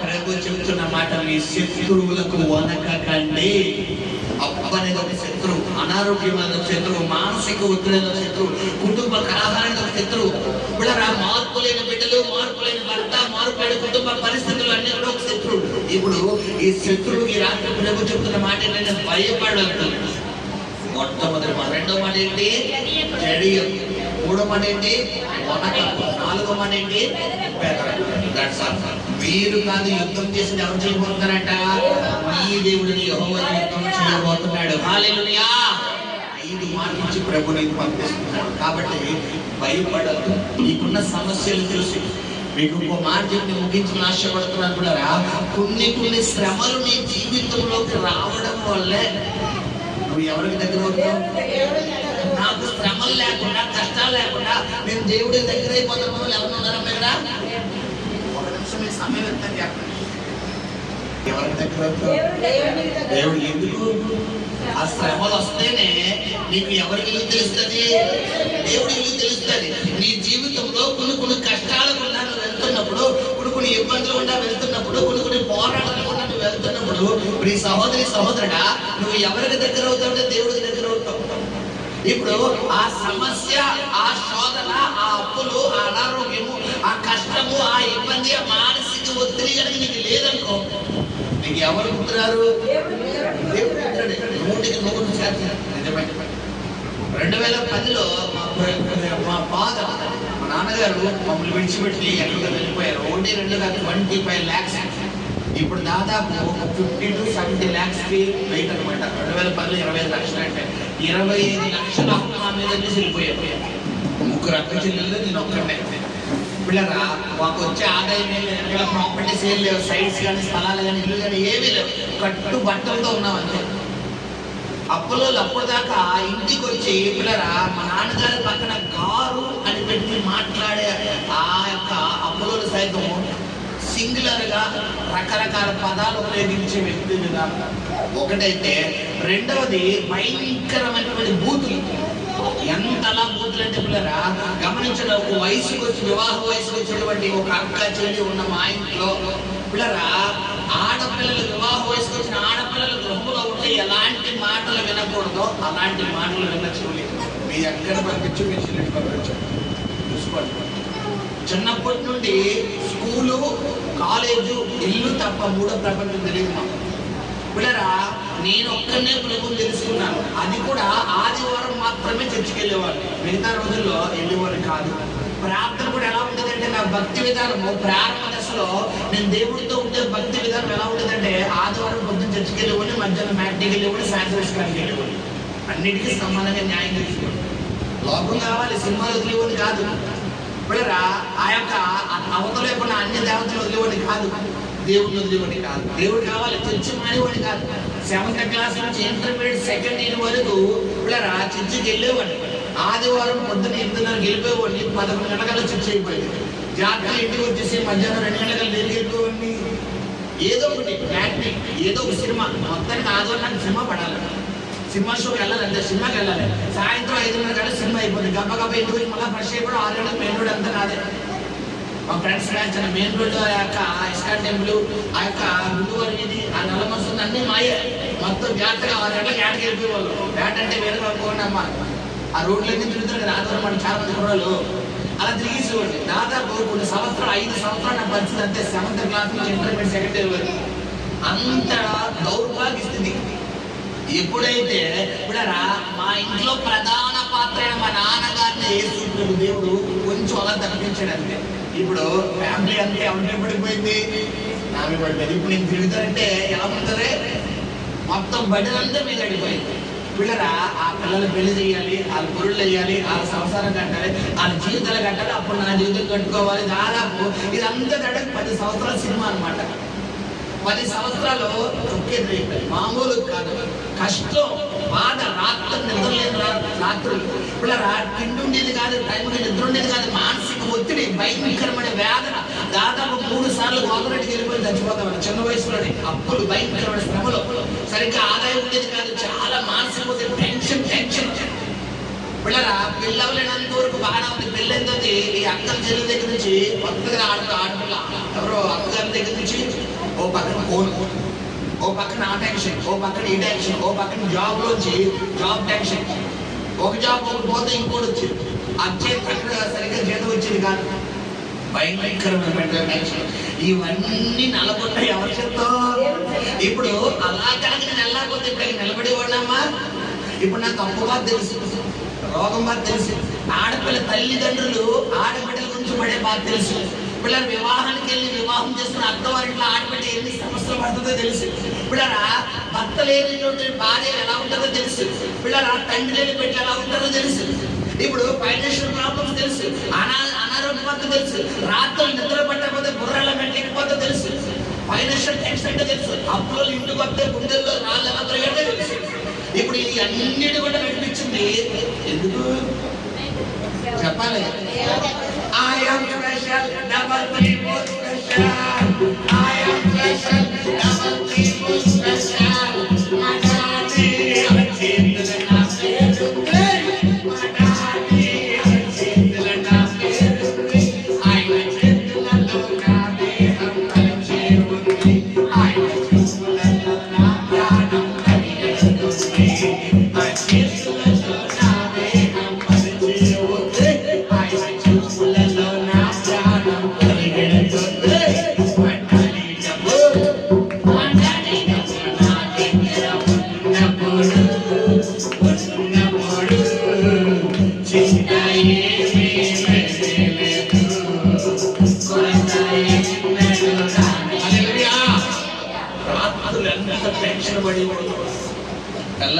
ప్రభు చెబుతున్న మాట, మీ శత్రువులకు వనకకండి. అప్పనేది ఒక శత్రువు, అనారోగ్యమైన శత్రువు, మానసిక ఒత్తిడిలో శత్రువు, కుటుంబ కలహానికి ఒక శత్రువు. ఇప్పుడు మార్పు లేని బిడ్డలు, మార్పు లేని భర్త, మార్పు లేని కుటుంబ పరిస్థితులు అన్ని కూడా ఒక శత్రువు. ఇప్పుడు ఈ శత్రువుకి రాత్రి ప్రభు చెప్తున్న మాట ఏంటంటే, భయపడద్దు. మొట్టమొదటి మాట. రెండో మాట ఏంటి? జడియం. మూడో మాట ఏంటి? వనక. నాలుగో మాట ఏంటి? మీరు కాదు యుద్ధం చేసి ఎవరు చేయబోతున్నారంట? మీ దేవుడిని యెహోవా యుద్ధం చేయబోతున్నాడు. హల్లెలూయా. 5 మాటలు ప్రభు నీకు పంపిస్తున్నాడు. కాబట్టి భయపడద్దు. నీకున్న సమస్యలు తెలుసు. మీకు ఒక మాట చెప్పి ముగించి ఆశపడుతున్నాను కూడా, కొన్ని శ్రమలు నీ జీవితంలోకి రావడం వల్లే నువ్వు ఎవరికి దగ్గర అవుతావు? నాకు శ్రమలు లేకుండా, కష్టాలు లేకుండా నేను దేవుడి దగ్గర అయిపోతున్న వాళ్ళు ఎవరు ఉన్నారమ్మా ఇక్కడ? ఒక నిమిషం మీ సమయం ఎంత చెప్పండి. ఎవరికి దగ్గర అవుతావు? దేవుడు. ఎందుకు? ఆ శ్రమలు వస్తేనే నీకు ఎవరి విలువ తెలుస్తుంది? దేవుడి విలువ తెలుస్తుంది. నీ జీవితంలో కొన్ని కష్టాలు గుండా నువ్వు వెళ్తున్నప్పుడు, కొన్ని ఇబ్బందులు గుండా వెళ్తున్నప్పుడు, కొన్ని పోరాటాలు గుండా నువ్వు వెళ్తున్నప్పుడు, నీ సహోదరి సహోదరుడా, నువ్వు ఎవరికి దగ్గర అవుతావు? దేవుడికి దగ్గర అవుతావు. ఇప్పుడు ఆ సమస్య, ఆ శోధన, ఆ అప్పులు, ఆ అనారోగ్యము, ఆ కష్టము, ఆ ఇబ్బంది, ఆ మానసిక ఒత్తిడి కనుక నీకు లేదనుకో, నీకు ఎవరు పుట్టినారు? దేవుడు పుట్టాడు. 100% నిజమే. 2010లో మా ఫాదర్, మా నాన్నగారు మమ్మల్ని విడిచిపెట్టి ఎక్కడికి వెళ్ళిపోయారు. 1-2 కాదు 25 lakhs. ఇప్పుడు దాదాపు 50 to 70 lakhs వెయిట్ అనమాట. 2010 25 లక్షలు అంటే 25 లక్షల అప్పు మా మీద వెళ్ళిపోయారు. 3 అక్క చెల్లెళ్ళు, నేను ఒక్కడే. పిల్లరా మాకు వచ్చే ఆదాయం ఏం లేదు, ఎక్కడ ప్రాపర్టీస్ ఏం లేవు, సైట్స్ కానీ స్థలాలు కానీ ఇల్లు కానీ ఏమీ లేవు, కట్టు బట్టలతో ఉన్నాం అంతే. అప్పులో అప్పుడు దాకా ఇంటికి వచ్చి పిల్లరా మా నాన్నగారి పక్కన గారు అని పెట్టి మాట్లాడే ఆ యొక్క అప్పులో సైతం సింగులర్ గా రకరకాల పదాలు ఉపయోగించే వ్యక్తులుగా ఒకటైతే, రెండవది భయంకరమైనటువంటి బూతులు. ఎంతలా బూతులు అంటే పిల్లరా గమనించడం, ఒక వయసుకు వచ్చి వివాహ వయసుకు వచ్చేటువంటి ఒక అక్క చెల్లి ఉన్న మా ఇంట్లో పిల్లరా ఆడపిల్లలు వివాహ వయసుకు వచ్చిన ఆడపిల్లలు గృహంలో ఉంటే ఎలాంటి మాటలు వినకూడదో అలాంటి మాటలు వినొచ్చుకోలేదు. మీ ఎక్కడ పంపించు, మీ చెల్లిని పంపించు, చూసుకోండి. చిన్నప్పటి నుండి స్కూలు, కాలేజు, ఇల్లు తప్ప మూడో ప్రపంచం తెలియదు మాకు. పిల్లరా నేను ఒక్కనే ప్రభువుని తెలుసుకున్నాను. అది కూడా ఆదివారం మాత్రమే చర్చికి వెళ్ళేవాళ్ళు, మిగతా రోజుల్లో వెళ్ళేవాళ్ళు కాదు. ప్రార్థన కూడా ఎలా ఉంటుందంటే నా భక్తి విధానము ప్రారంభ దశలో నేను దేవుడితో ఉండే భక్తి విధానం ఎలా ఉంటుందంటే, ఆదివారం పొద్దున్న చర్చికి వెళ్ళేవాడిని, మధ్యాహ్నం మ్యాట్కి వెళ్ళేవాడిని, సాయంత్రం విషయానికి వెళ్ళేవాడిని. అన్నిటికీ సమానంగా న్యాయం తీసుకోండి. లోకం కావాలి, సినిమాలు వదిలేవాడిని కాదు. పిల్లరా ఆ యొక్క అవతల లేకుండా అన్ని దేవతలు వదిలేవాడిని కాదు, దేవుడిని వదిలేవాడిని కాదు. దేవుడు కావాలి, చర్చి మానేవాడిని కాదు. 7th క్లాస్ నుంచి ఇంటర్మీడియట్ 2nd year వరకు పిల్లరా చర్చికి వెళ్ళేవాడిని. ఆదివారం పొద్దున్న 8:30 వెళ్ళిపోయేవాడిని, 11 గంటల చర్చ అయిపోయింది. జాతర ఇంటికి వచ్చేసి మధ్యాహ్నం 2 గంటలకు దేనికి వెళ్ళిపోయేవాడిని, ఏదో ఒకటి ఫ్యాక్టరీ, ఏదో ఒక సినిమా. మొత్తానికి ఆదివారం నాకు సినిమా పడాలి, సినిమా షోకి వెళ్ళాలి, అంతే సినిమాకి వెళ్ళాలి. సాయంత్రం 5:30 గంటల సినిమా అయిపోతుంది. గబ్బ ఇంటికి వచ్చి మళ్ళీ ఫ్రెష్ అయిపోయి 6 గంటలకు మెయిన్ రోడ్ అంతా నాదే. మా ఫ్రెండ్స్ బ్యాచ్ మెయిన్ రోడ్, ఆ యొక్క ఇస్కాన్ టెంపుల్, ఆ యొక్క గుండువారి వీధి, ఆ నల్లమస్తుంది అన్ని మాయే. మొత్తం జాగ్రత్తగా 6 గంటలకు ఏటకి వెళ్ళిపోయేవాళ్ళు. బ్యాట్ అంటే వేరే అనుకోండి అమ్మ, ఆ రోడ్లన్నీ తిరుగుతారు కదా ఆదివారం మన చాలా మంది కుర్రాళ్ళు అలా తిరిగేసేవాళ్ళు. దాదాపు కొన్ని సంవత్సరాలు 5 సంవత్సరాలు నా పరిస్థితి అంతే. 7th క్లాస్ నుంచి ఇంటర్మీడియట్ 2nd year వరకు అంత దౌర్భాగ్య స్థితి. ఎప్పుడైతే ఇప్పుడరా మా ఇంట్లో ప్రధాన పాత్ర అయిన మా నాన్నగారిని వేసుకుంటున్న దేవుడు కొంచెం అలా తప్పించాడు అంతే. ఇప్పుడు ఫ్యామిలీ అంతే ఎవరికి పడిపోయింది, నామే పడిపోయింది. ఇప్పుడు నేను తిరుగుతానంటే ఎలా ఉంటుంది, మొత్తం బడిలంతా మీద పడిపోయింది. పిల్లరా ఆ పిల్లలు పెళ్లి చేయాలి, వాళ్ళ పొరుళ్ళు వేయాలి, వాళ్ళ సంసారం కట్టాలి, వాళ్ళ జీవితాలు కట్టాలి, అప్పుడు నా జీవితం కట్టుకోవాలి. దాదాపు ఇదంతా కట్టక 10 సంవత్సరాల సినిమా అనమాట. 10 సంవత్సరాలు చొక్కేది మామూలు కాదు. కష్టం, బాధ, రాత్రి నిద్రలేని రాత్రులు. పిల్లరా తిండి ఉండేది కాదు, టైంకి నిద్ర ఉండేది కాదు, మానసిక ఒత్తిడి, భయంకరమైన వేదన. దాదాపు 3 సార్లు గవర్నమెంట్కి వెళ్ళిపోయి చచ్చిపోతాం చిన్న వయసులోనే. అప్పులు, భయంకరమైన శ్రమలు, సరిగ్గా ఆదాయం ఉండేది కాదు, చాలా మానసిక ఒత్తిడి, టెన్షన్. పిల్లరా పెళ్ళవలేనంత వరకు బాగా ఉంది. పెళ్ళైన తర్వాత ఈ అక్కల చెల్లి దగ్గర నుంచి కొత్తగా ఆడపిల్ల ఎవరో అక్కగారి దగ్గర నుంచి ఓ పక్కన ఫోన్, ఓ పక్కన ఆ టెన్షన్, ఓ పక్కన ఈ టెన్షన్, ఓ పక్కన జాబ్లోంచి జాబ్ టెన్షన్. ఒక జాబ్ ఒకటి పోతే ఇంకోటి వచ్చింది, అచ్చే పక్కన సరిగ్గా జీతం వచ్చేది కాదు, భయంకరమైన టెన్షన్. ఇవన్నీ నలగొండ ఎవరు చెప్తారు? ఇప్పుడు అలా కనుక నేను వెళ్ళకపోతే ఇక్కడ నిలబడేవాడినమ్మా. ఇప్పుడు నాకు తప్పు బాధ తెలుసు, రోగం బాధ తెలుసు, ఆడపిల్ల తల్లిదండ్రులు ఆడబిడ్డల గురించి పడే బాధ తెలుసు. పిల్లలు వివాహానికి వెళ్ళి వివాహం చేసుకున్న అత్తవారింట్లో ఆడబిడ్డ ఎన్ని సమస్యలు పడుతుందో తెలుసు. పిల్లరా భర్త లేనిటువంటి భార్య ఎలా ఉంటుందో తెలుసు. పిల్లరా తండ్రి లేని బిడ్డ ఎలా ఉంటుందో తెలుసు. ఇప్పుడు ఫైనాన్షియల్ ప్రాబ్లమ్స్ తెలుసు, అనారోగ్యం తెలుసు, రాత్రులు నిద్ర పట్టకపోతే బుర్రల మెట్లెక్కిపోతే తెలుసు, ఫైనాన్షియల్ టెన్షన్ అంటే తెలుసు, అప్పులు ఇంటికి వస్తే గుండెల్లో రాళ్ళు ఎలా తిరగడే తెలుసు. ఇప్పుడు ఇది అన్నిటి కూడా నడిపించింది ఎందుకు చెప్పాలి? I am special, double triple special. I am special, double triple special. My daddy, I'm changing the name. My daddy, I'm changing the name. I'm changing the name. I'm changing the name. I'm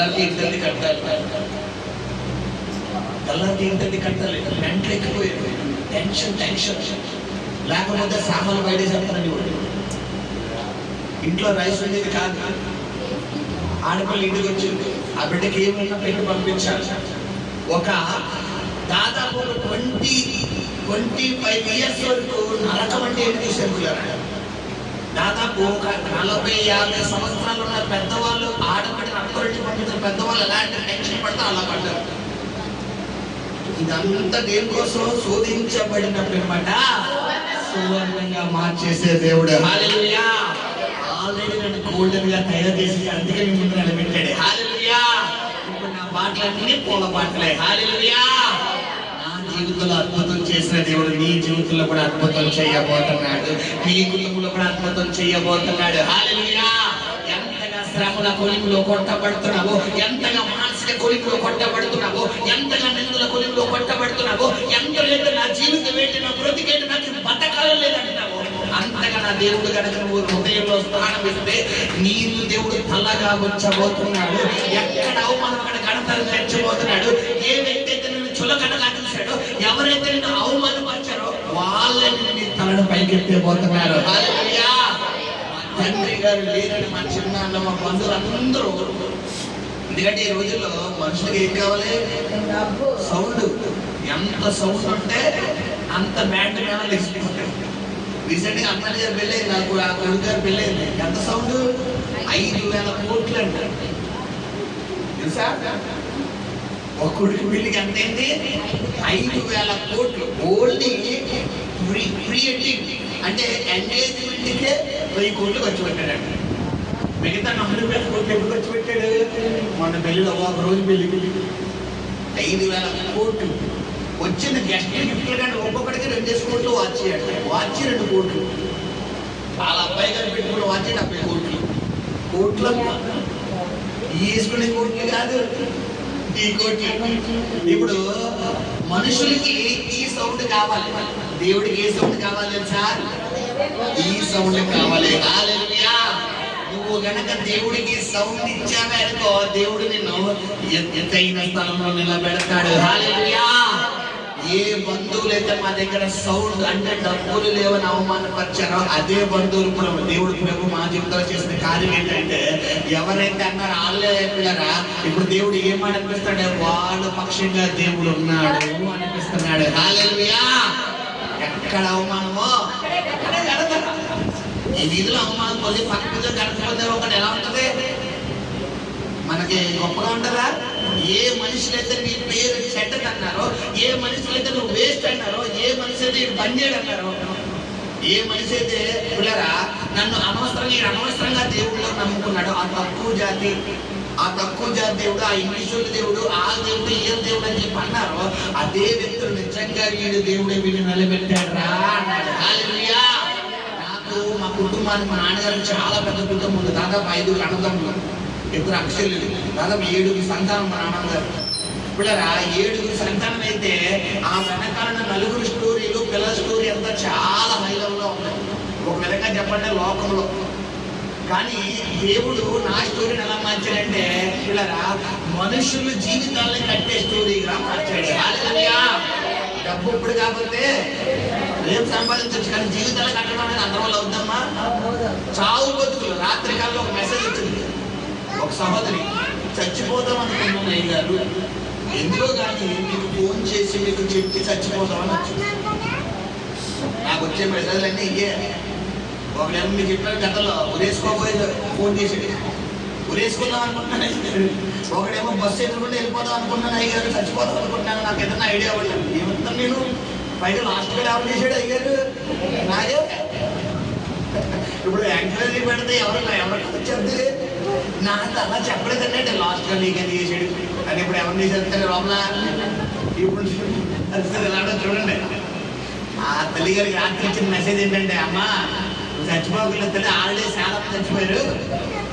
తెల్లారికి ఇంటి కట్టాలి, తెల్లారికి ఇంటి కట్టాలి. మెంటల్ ఎక్కిపోయేది, టెన్షన్. లేకపోతే సామాన్లు బయట చెప్తానండి. ఇంట్లో రైస్ ఉండేది కాదు, ఆడపిల్ల ఇంటికి వచ్చింది, ఆ బిడ్డకి ఏమైనా పెట్టి పంపించాలి. ఒక దాదాపు 25 years వరకు నరకం అంటే ఏంటి చూసారు. దాదాపు ఒక 40-50 సంవత్సరాలు ఉన్న పెద్దవాళ్ళు ఆడబిడ్డను అక్కడి పంపించిన పెద్దవాళ్ళు ఎలాంటి టెన్షన్ పడితే అలా పడ్డారు. ఇదంతా దేనికోసం? శోధించబడిన పిమ్మట సువర్ణంగా మార్చేసే దేవుడు. హల్లెలూయా. ఆల్రెడీ నన్ను గోల్డెన్ గా తయారు చేసి అందుకే మీ ముందు నిలబెట్టాడు. హల్లెలూయా. ఇప్పుడు నా పాటలన్నీ పూల పాటలే. హల్లెలూయా. నా జీవితంలో అద్భుతం చేసిన దేవుడు నీ జీవితంలో కూడా అద్భుతం చేయబోతున్నాడు, నీ కుటుంబంలో కూడా అద్భుతం చేయబోతున్నాడు. హల్లెలూయా. ఎంతగా శ్రమల కొలిమిలో కొట్టబడుతున్నావో, ఎంతగా మానసిక కొలిమిలో కొట్టబడుతున్నావో, ఎంతగా నిందుల కొలిమిలో కొట్టబడుతున్నావో, ఎంత లేదు నా జీవితం ఏంటి, నా బ్రతికేంటి, నాకు బతకాలం లేదంటున్నావో, అంతగా నా దేవుడు కనుక నువ్వు హృదయంలో స్థానం ఇస్తే నీళ్ళు దేవుడు తల్లగా ఉంచబోతున్నాడు. ఎక్కడ అవమానం అక్కడ గణతలు తెచ్చబోతున్నాడు. ఏ వ్యక్తి అయితే నిన్ను చులకనగా చూశాడో, ఎవరైతే నిన్ను అవమానపరిచారో వాళ్ళని నీ తలను పైకెత్తేబోతున్నారు. హల్లెలూయా. తండ్రి గారు లేరని మా చిన్న మా బంధువులందరూ, ఎందుకంటే ఈ రోజుల్లో మనుషులకి ఏం కావాలి? సౌండ్. ఎంత సౌండ్ ఉంటే అంత బ్యాండ్ మేళాలు ఇస్తుంటాయి. రీసెంట్ గా అమ్మాయి గారు పెళ్ళయింది, నాకు ఆ కొడుకు గారు పెళ్ళయింది. ఎంత సౌండ్? 5,000 కోట్లు అంటారు తెలుసా? ఒక కొడుకు పెళ్లికి ఎంత అయింది? 5,000 కోట్లు. ఓన్లీ ప్రీ వెడ్డింగ్ అంటే ఎంగేజ్మెంట్ కే 1000 కోట్లు ఖర్చు పెట్టాడు. మిగతా 4,000 కోట్లు ఎప్పుడు ఖర్చు పెట్టాడు? మన పెళ్లిలో ఒక రోజు పెళ్లికి 5,000 కోట్లు. వచ్చిన గెస్ట్ గిఫ్ట్లు కంటే ఒక్కొక్కడికి 2 కోట్లు వాచ్ చేయాలి. వాచ్ 2 కోట్లు. వాళ్ళ అబ్బాయి గారు పెట్టుకున్న వాచ్ 70 కోట్లు. కోట్ల వేసుకునే కోట్లు కాదు, ఈ కోట్లు. ఇప్పుడు మనుషులకి ఈ సౌండ్ కావాలి, దేవుడికి ఏ సౌండ్ కావాలి సార్? ఈ సౌండ్ కావాలి. హల్లెలూయా. నువ్వు గనక దేవుడికి సౌండ్ ఇచ్చావే అనుకో, దేవుడు నిన్ను ఎత్తైన స్థలంలో నిలబెడతాడు. హల్లెలూయా. ఏ బంధువులైతే మా దగ్గర సౌండ్ అంటే డబ్బులు లేవని అవమానపరిచారో, అదే బంధువులు కూడా దేవుడు ప్రభు మా జీవితంలో చేసిన కార్యం ఏంటంటే, ఎవరైతే అన్నారో వాళ్ళే పిల్లరా ఇప్పుడు దేవుడు ఏమని అనిపిస్తాడు? వాళ్ళ పక్షంగా దేవుడు ఉన్నాడు అనిపిస్తున్నాడు. హల్లెలూయా. ఎక్కడ అవమానమో ఈ వీధిలో అవమానం పోతే పక్క వీధిలో గడపకపోతే ఒకటి ఎలా ఉంటుంది? మనకి గొప్పగా ఉంటుందా? ఏ మనుషులైతే నీ పేరు చెడ్డది అన్నారో, ఏ మనుషులైతే నువ్వు వేస్ట్ అన్నారో, ఏ మనిషి అయితే ఇటు బందేడు అన్నారో, ఏ మనిషి అయితే పిల్లరా నన్ను అనవసరంగా దేవుడిలో నమ్ముకున్నాడు, ఆ తక్కువ జాతి దేవుడు, ఆ ఇంగ్లీషుల దేవుడు, ఆ దేవుడు, ఏ దేవుడు అని చెప్పి అన్నారో, అదే వ్యక్తులు నిజంగా వీడు దేవుడే వీడిని నిలబెట్టాడు రా అన్నాడు. హల్లెలూయా. నాకు మా కుటుంబానికి, మా నాన్నగారికి చాలా పెద్ద కుటుంబం ఉంది. దాదాపు 5 అన్నదమ్ములు, 2 అక్షరులు, దాదాపు 7 సంతానం మా నాన్నగారు. పిల్లరా 7 సంతానం అయితే ఆ వెనకాల 4 స్టోరీలు, పిల్లల స్టోరీ అంతా చాలా హై లెవెల్లో ఉన్నాయి ఒక విధంగా చెప్పండి లోకంలో. కానీ దేవుడు నా స్టోరీని ఎలా మార్చాడంటే పిల్లరా మనుషుల జీవితాలను కట్టే స్టోరీగా మార్చాడు. హల్లెలూయా. డబ్బు ఇప్పుడు కాకపోతే రేపు సంపాదించవచ్చు, కానీ జీవితాలు కట్టడం అనేది అందరం వల్ల అవుద్దమ్మా. చావు బతుకులు. రాత్రి కాలంలో ఒక మెసేజ్ వచ్చింది, ఒక సహోదరి చచ్చిపోతాం అనుకున్నాను అయ్య గారు, ఎందుకో కానీ మీకు ఫోన్ చేసి మీకు చెప్పి చచ్చిపోతామని వచ్చింది. నాకు వచ్చే మెసేజ్లన్నీ ఇయ్యే. ఒకడేమో మీకు చెప్పారు గతంలో ఉరేసుకోబోయే ఫోన్ చేసి ఉరేసుకుందాం అనుకుంటున్నాను. ఒకడేమో బస్సు ఎదురుకుంటే వెళ్ళిపోదాం అనుకుంటున్నాను అయ్య గారు, చచ్చిపోదాం అనుకుంటున్నాను, నాకు ఏదన్నా ఐడియా అవ్వలేదు. ఏమంటున్నాను నేను? పైగా లాస్ట్ గా ఎవరు చేశాడు అయ్య గారు? నాగే. ఇప్పుడు ఎంక్వైరీ పెడితే ఎవరికి వచ్చేది? నాకు అలా చెప్పలేదండి అంటే లాస్ట్ గా నీకు ఎందుకు చేసాడు అని. ఇప్పుడు ఎవరిని చేసేస్తారు లోపల? ఇప్పుడు ఎలా చూడండి. ఆ తల్లి గారికి రాత్రి ఇచ్చిన మెసేజ్ ఏంటంటే, అమ్మా చచ్చిపోకలేదు తల్లి, ఆల్రెడీ చాలా చచ్చిపోయారు,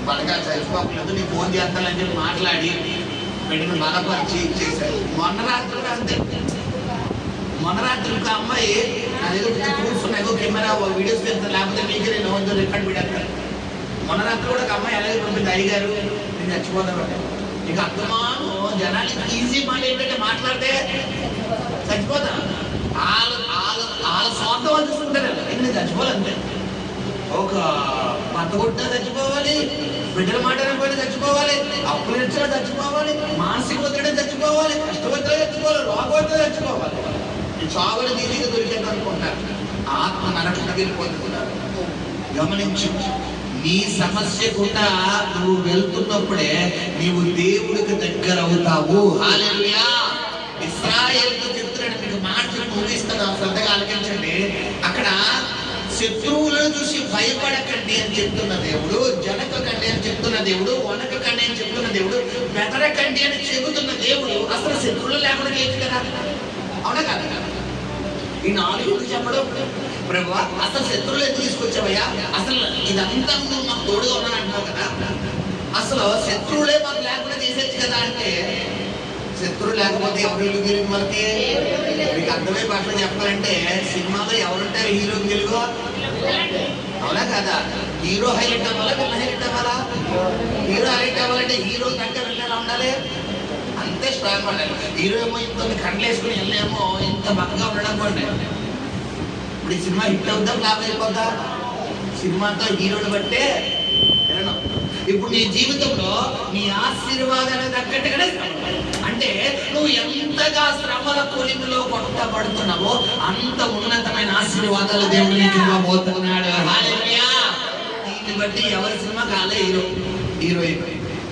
బాగా చచ్చిపోకలేదు, నీకు ఫోన్ చేస్తానని చెప్పి మాట్లాడి పెట్టిన బలపరిచి ఇచ్చేసారు. మొన్న రాత్రి కూడా అంతే. మొన్న రాత్రి ఒక అమ్మాయి నా దగ్గర ప్రూఫ్స్ ఉన్నాయి, కెమెరా వీడియోస్ పెడతాను, లేకపోతే మీకు నేను రికార్డ్ పెడతాను. మొన్న రాత్రి కూడా ఒక అమ్మాయి అలాగే పంపింది, అయ్యగారు నేను చచ్చిపోతాను. ఇక అర్థమాను జనానికి ఈజీ మాట ఏంటంటే మాట్లాడితే చచ్చిపోతా. వాళ్ళ సొంత వాళ్ళు చూసుకుంటారు, నేను చచ్చిపోవాలంతే. ఒక పట్ట కొట్టినా చచ్చిపోవాలి, బిడ్డల మాట పోయినా చచ్చిపోవాలి, అప్పులు ఇచ్చినా చచ్చిపోవాలి, మానసిక ఒత్తిడి చచ్చిపోవాలి, కష్టపడితే చచ్చిపోవాలి, రోగవద్ద చచ్చిపోవాలి. ఈ చావులు నీతిగా దొరికేది అనుకుంటారు, ఆత్మ నరకం వెళ్ళిపోతున్నారు. గమనించు, నీ సమస్య కూడా నువ్వు వెళ్తున్నప్పుడే నీవు దేవుడికి దగ్గర అవుతావు. హల్లెలూయా. ఇశ్రాయేలుతో చెప్తున్నాడు, మీకు మాటలు ముగిస్తున్నా, శ్రద్ధగా ఆలకించండి. అక్కడ శత్రువులను చూసి భయపడకండి అని చెప్తున్న దేవుడు, జనకండి అని చెప్తున్న దేవుడు, వనకండి అని చెప్తున్న దేవుడు, బెదరకండి అని చెబుతున్న దేవుడు అసలు శత్రువులు లేకుండా చేయొచ్చు కదా, అవునా కదా? ఈ 4 చెప్పడం, ప్రభు అసలు శత్రువులు ఎందుకు తీసుకొచ్చావయ్యా, అసలు ఇదంతా నువ్వు మాకు తోడుగా ఉన్నాను అంటున్నావు కదా, అసలు శత్రువులే మాకు లేకుండా చేసేచ్చు కదా అంటే, శత్రువు లేకపోతే ఎవరు గెలుగు మనకి? మీకు అర్థమై భాషలో చెప్పాలంటే సినిమాలో ఎవరుంటారు హీరోకి గెలుగు, అవునా కదా? హీరో హైలైట్ అవ్వాలా, విల్ల హైలైట్ అవ్వాలా? హీరో హైలైట్ అవ్వాలంటే హీరో కంటే విల్ల ఉండాలి, అంతే స్ట్రాంగ్ ఉండాలి. హీరో ఏమో ఇంత కండ్లు వేసుకుని వెళ్ళేమో ఇంత బక్కగా ఉండడం కూడా. ఇప్పుడు ఈ సినిమా హిట్ అవుద్దా ఫ్లాప్ అయిపోద్దా? సినిమాతో హీరోని బట్టే. ఇప్పుడు నీ జీవితంలో నీ ఆశీర్వాదానికి తగ్గట్టుగానే అంటే నువ్వు ఎంతగా శ్రమల కొలిమిలో కొట్టబడుతున్నావో అంత ఉన్నతమైన ఆశీర్వాదాలు దేవుడు నీకు ఇవ్వబోతున్నాడు. హల్లెలూయా. దీన్ని బట్టి ఎవరి సినిమా కాలే హీరోయిన్,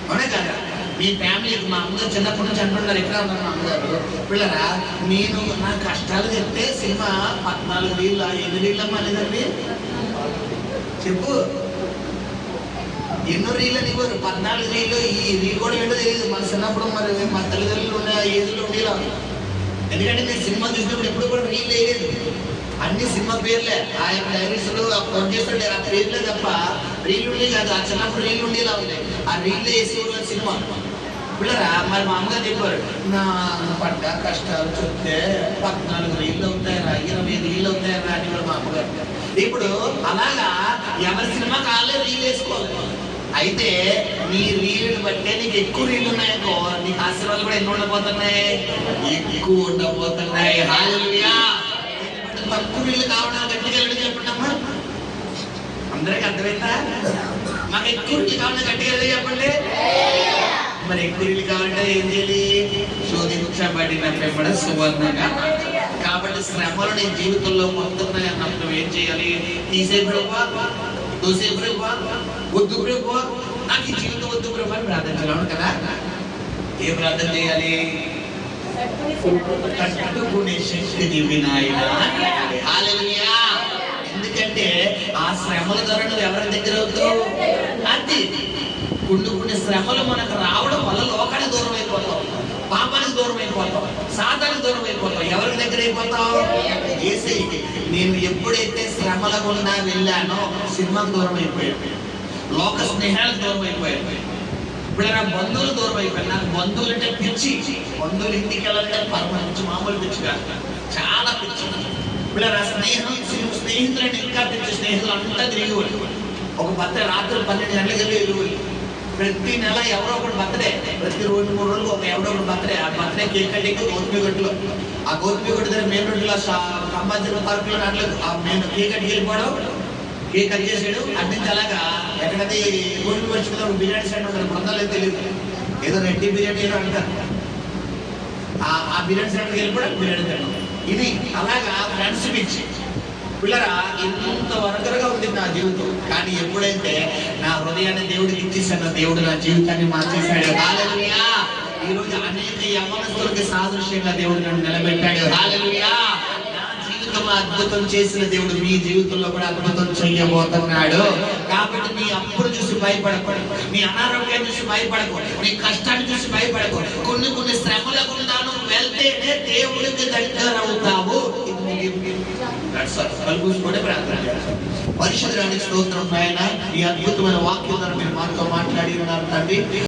అవునా కదా? మీ ఫ్యామిలీకి మా అమ్మగారు చిన్నప్పటి నుంచి అంటున్నారు, ఎక్కడ ఉన్నారు మా అమ్మగారు, పిల్లరా నేను నా కష్టాలు చెప్తే సినిమా 14 రీళ్ళు 8 రీళ్ళమ్మా లేదండి, చెప్పు ఎన్నో రీళ్ళు ఇవ్వరు, 14 రీళ్ళు. ఈ రీల్ కూడా ఏంటో తెలియదు మన చిన్నప్పుడు, మరి మా తల్లిదండ్రులు ఉన్న ఏజ్లో ఉండేలా. ఎందుకంటే నేను సినిమా చూసినప్పుడు ఎప్పుడు కూడా రీల్ వేయలేదు, అన్ని సినిమా పేర్లే, ఆ యొక్క డైరీస్లో ఫోన్ చేస్తుంటే ఆ పేర్లే తప్ప రీల్ ఉండేది కాదు. ఆ చిన్నప్పుడు రీల్ ఉండేలా ఉన్నాయి, ఆ రీల్ వేసి సినిమా. పిల్లరా మరి మా అమ్మగారు చెప్పారు, నా పడ్డ కష్టాలు చెప్తే 14 రీళ్ళు అవుతాయరా, 25 రీళ్ళు అవుతాయరా అని మా అమ్మగారు. ఇప్పుడు అలాగా ఎవరి సినిమా కాళ్ళే రీల్ వేసుకోవాలి. అయితే నీ రీళ్ళు బట్టే నీకు ఎక్కువ రీళ్ళు ఉన్నాయనుకో, నీకు ఆశీర్వాదాలు కూడా ఎన్ని ఉండబోతున్నాయి, ఎక్కువ ఉండబోతున్నాయి. హల్లెలూయా. తక్కువ రీళ్ళు కావడానికి గట్టిగా వెళ్ళి చెప్పండి అమ్మా, అందరికి అర్థమైందా? మాకు ఎక్కువ రీళ్ళు కావాలని గట్టిగా వెళ్ళి చెప్పండి. మరి ఎక్కువ రీళ్ళు కావాలంటే ఏం చేయాలి? శోధించబడిన వెంబడ సువర్ణంగా. కాబట్టి శ్రమలు నీ జీవితంలో వస్తున్నాయి అన్నప్పుడు ఏం చేయాలి? తీసే ప్రభువా, తోసే ప్రభువా, వద్దు ప్రభువా, నాకు ఈ జీవితం వద్దు ప్రభు అని ప్రార్థించాలి కదా. ఏ ప్రార్థన చేయాలి? తట్టుకునే శక్తి నీవి నాయనా. హల్లెలూయా. ఎందుకంటే ఆ శ్రమల ద్వారా నువ్వు ఎవరి దగ్గర అవుతావు? అది కొన్ని శ్రమలు మనకు రావడం వల్ల లోకానికి దూరం అయిపోతావు, పాపానికి దూరం అయిపోతావు, సాతానికి దూరం అయిపోతావు. ఎవరికి దగ్గర అయిపోతావు? యేసయ్యకి. నేను ఎప్పుడైతే శ్రమల గుండా వెళ్ళానో సినిమాకు దూరం అయిపోయాను, లోక స్నేహాలకు దూరం అయిపోయాను. ఇప్పుడు నా బంధువులు దూరం అయిపోయాను. నాకు బంధువులు అంటే పిచ్చి, బంధువులు ఇంటికి వెళ్ళాలంటే పరమంచి మామూలు పిచ్చి కాదు, చాలా పిచ్చి. ఇప్పుడు నా స్నేహితులంటే ఇంకా పిచ్చి. స్నేహితులు అంతా తిరిగి ఒక బర్త్డే రాత్రి 12 గంటలకు వెళ్ళి ప్రతి నెల ఎవరో ఒకటి బర్త్డే, ప్రతి 2-3 రోజులు ఒక ఎవరో ఒకటి బర్త్డే. ఆ బర్త్డే కేక్ కటింగ్ గోధుమగడ్డలో, ఆ గోధుమగడ్డ దగ్గర మెయిన్ రోడ్లో కంపల్సరీ పార్కులో అట్లా మేము కేక్ కట్టి వెళ్ళిపోవడం, కేక్ కట్ చేసాడు అట్నుంచి అలాగా. ఎక్కడైతే గోధుమ వచ్చి బిర్యానీ సెంటర్ ఉంటుంది, బృందాలు అయితే తెలియదు, ఏదో రెడ్డి బిర్యానీ ఏదో అంటారు, ఆ బిర్యానీ సెంటర్కి వెళ్ళిపోవడం, బిర్యానీ తినడం. ఇది అలాగా ఫ్రెండ్స్ పిచ్చి. పిల్లరా ఇంత వరకరగా ఉంది నా జీవితం, కానీ ఎప్పుడైతే నా హృదయాన్ని దేవుడికి ఇచ్చేసాను, దేవుడు నా జీవితాన్ని మార్చేశాడు. హల్లెలూయా. ఈ రోజు అనేక యవ్వనస్తులకి సాదృశ్యంగా దేవుడు నన్ను నిలబెట్టాడు. హల్లెలూయా. నా జీవితంలో అద్భుతం చేసిన దేవుడు మీ జీవితంలో కూడా అద్భుతం చేయబోతున్నాడు. కాబట్టి నీ అప్పులు చూసి భయపడకూడదు, నీ అనారోగ్యాన్ని చూసి భయపడకూడదు, నీ కష్టాన్ని చూసి భయపడకూడదు. కొన్ని శ్రమల గుండా నువ్వు వెళ్తేనే దేవుడికి దగ్గర అవుతావు. పరిశుద్ధుడానికి స్తోత్రం నాయన. ఈ అద్భుతమైన వాక్యం మీరు మాతో మాట్లాడి ఉన్నారు తండ్రి.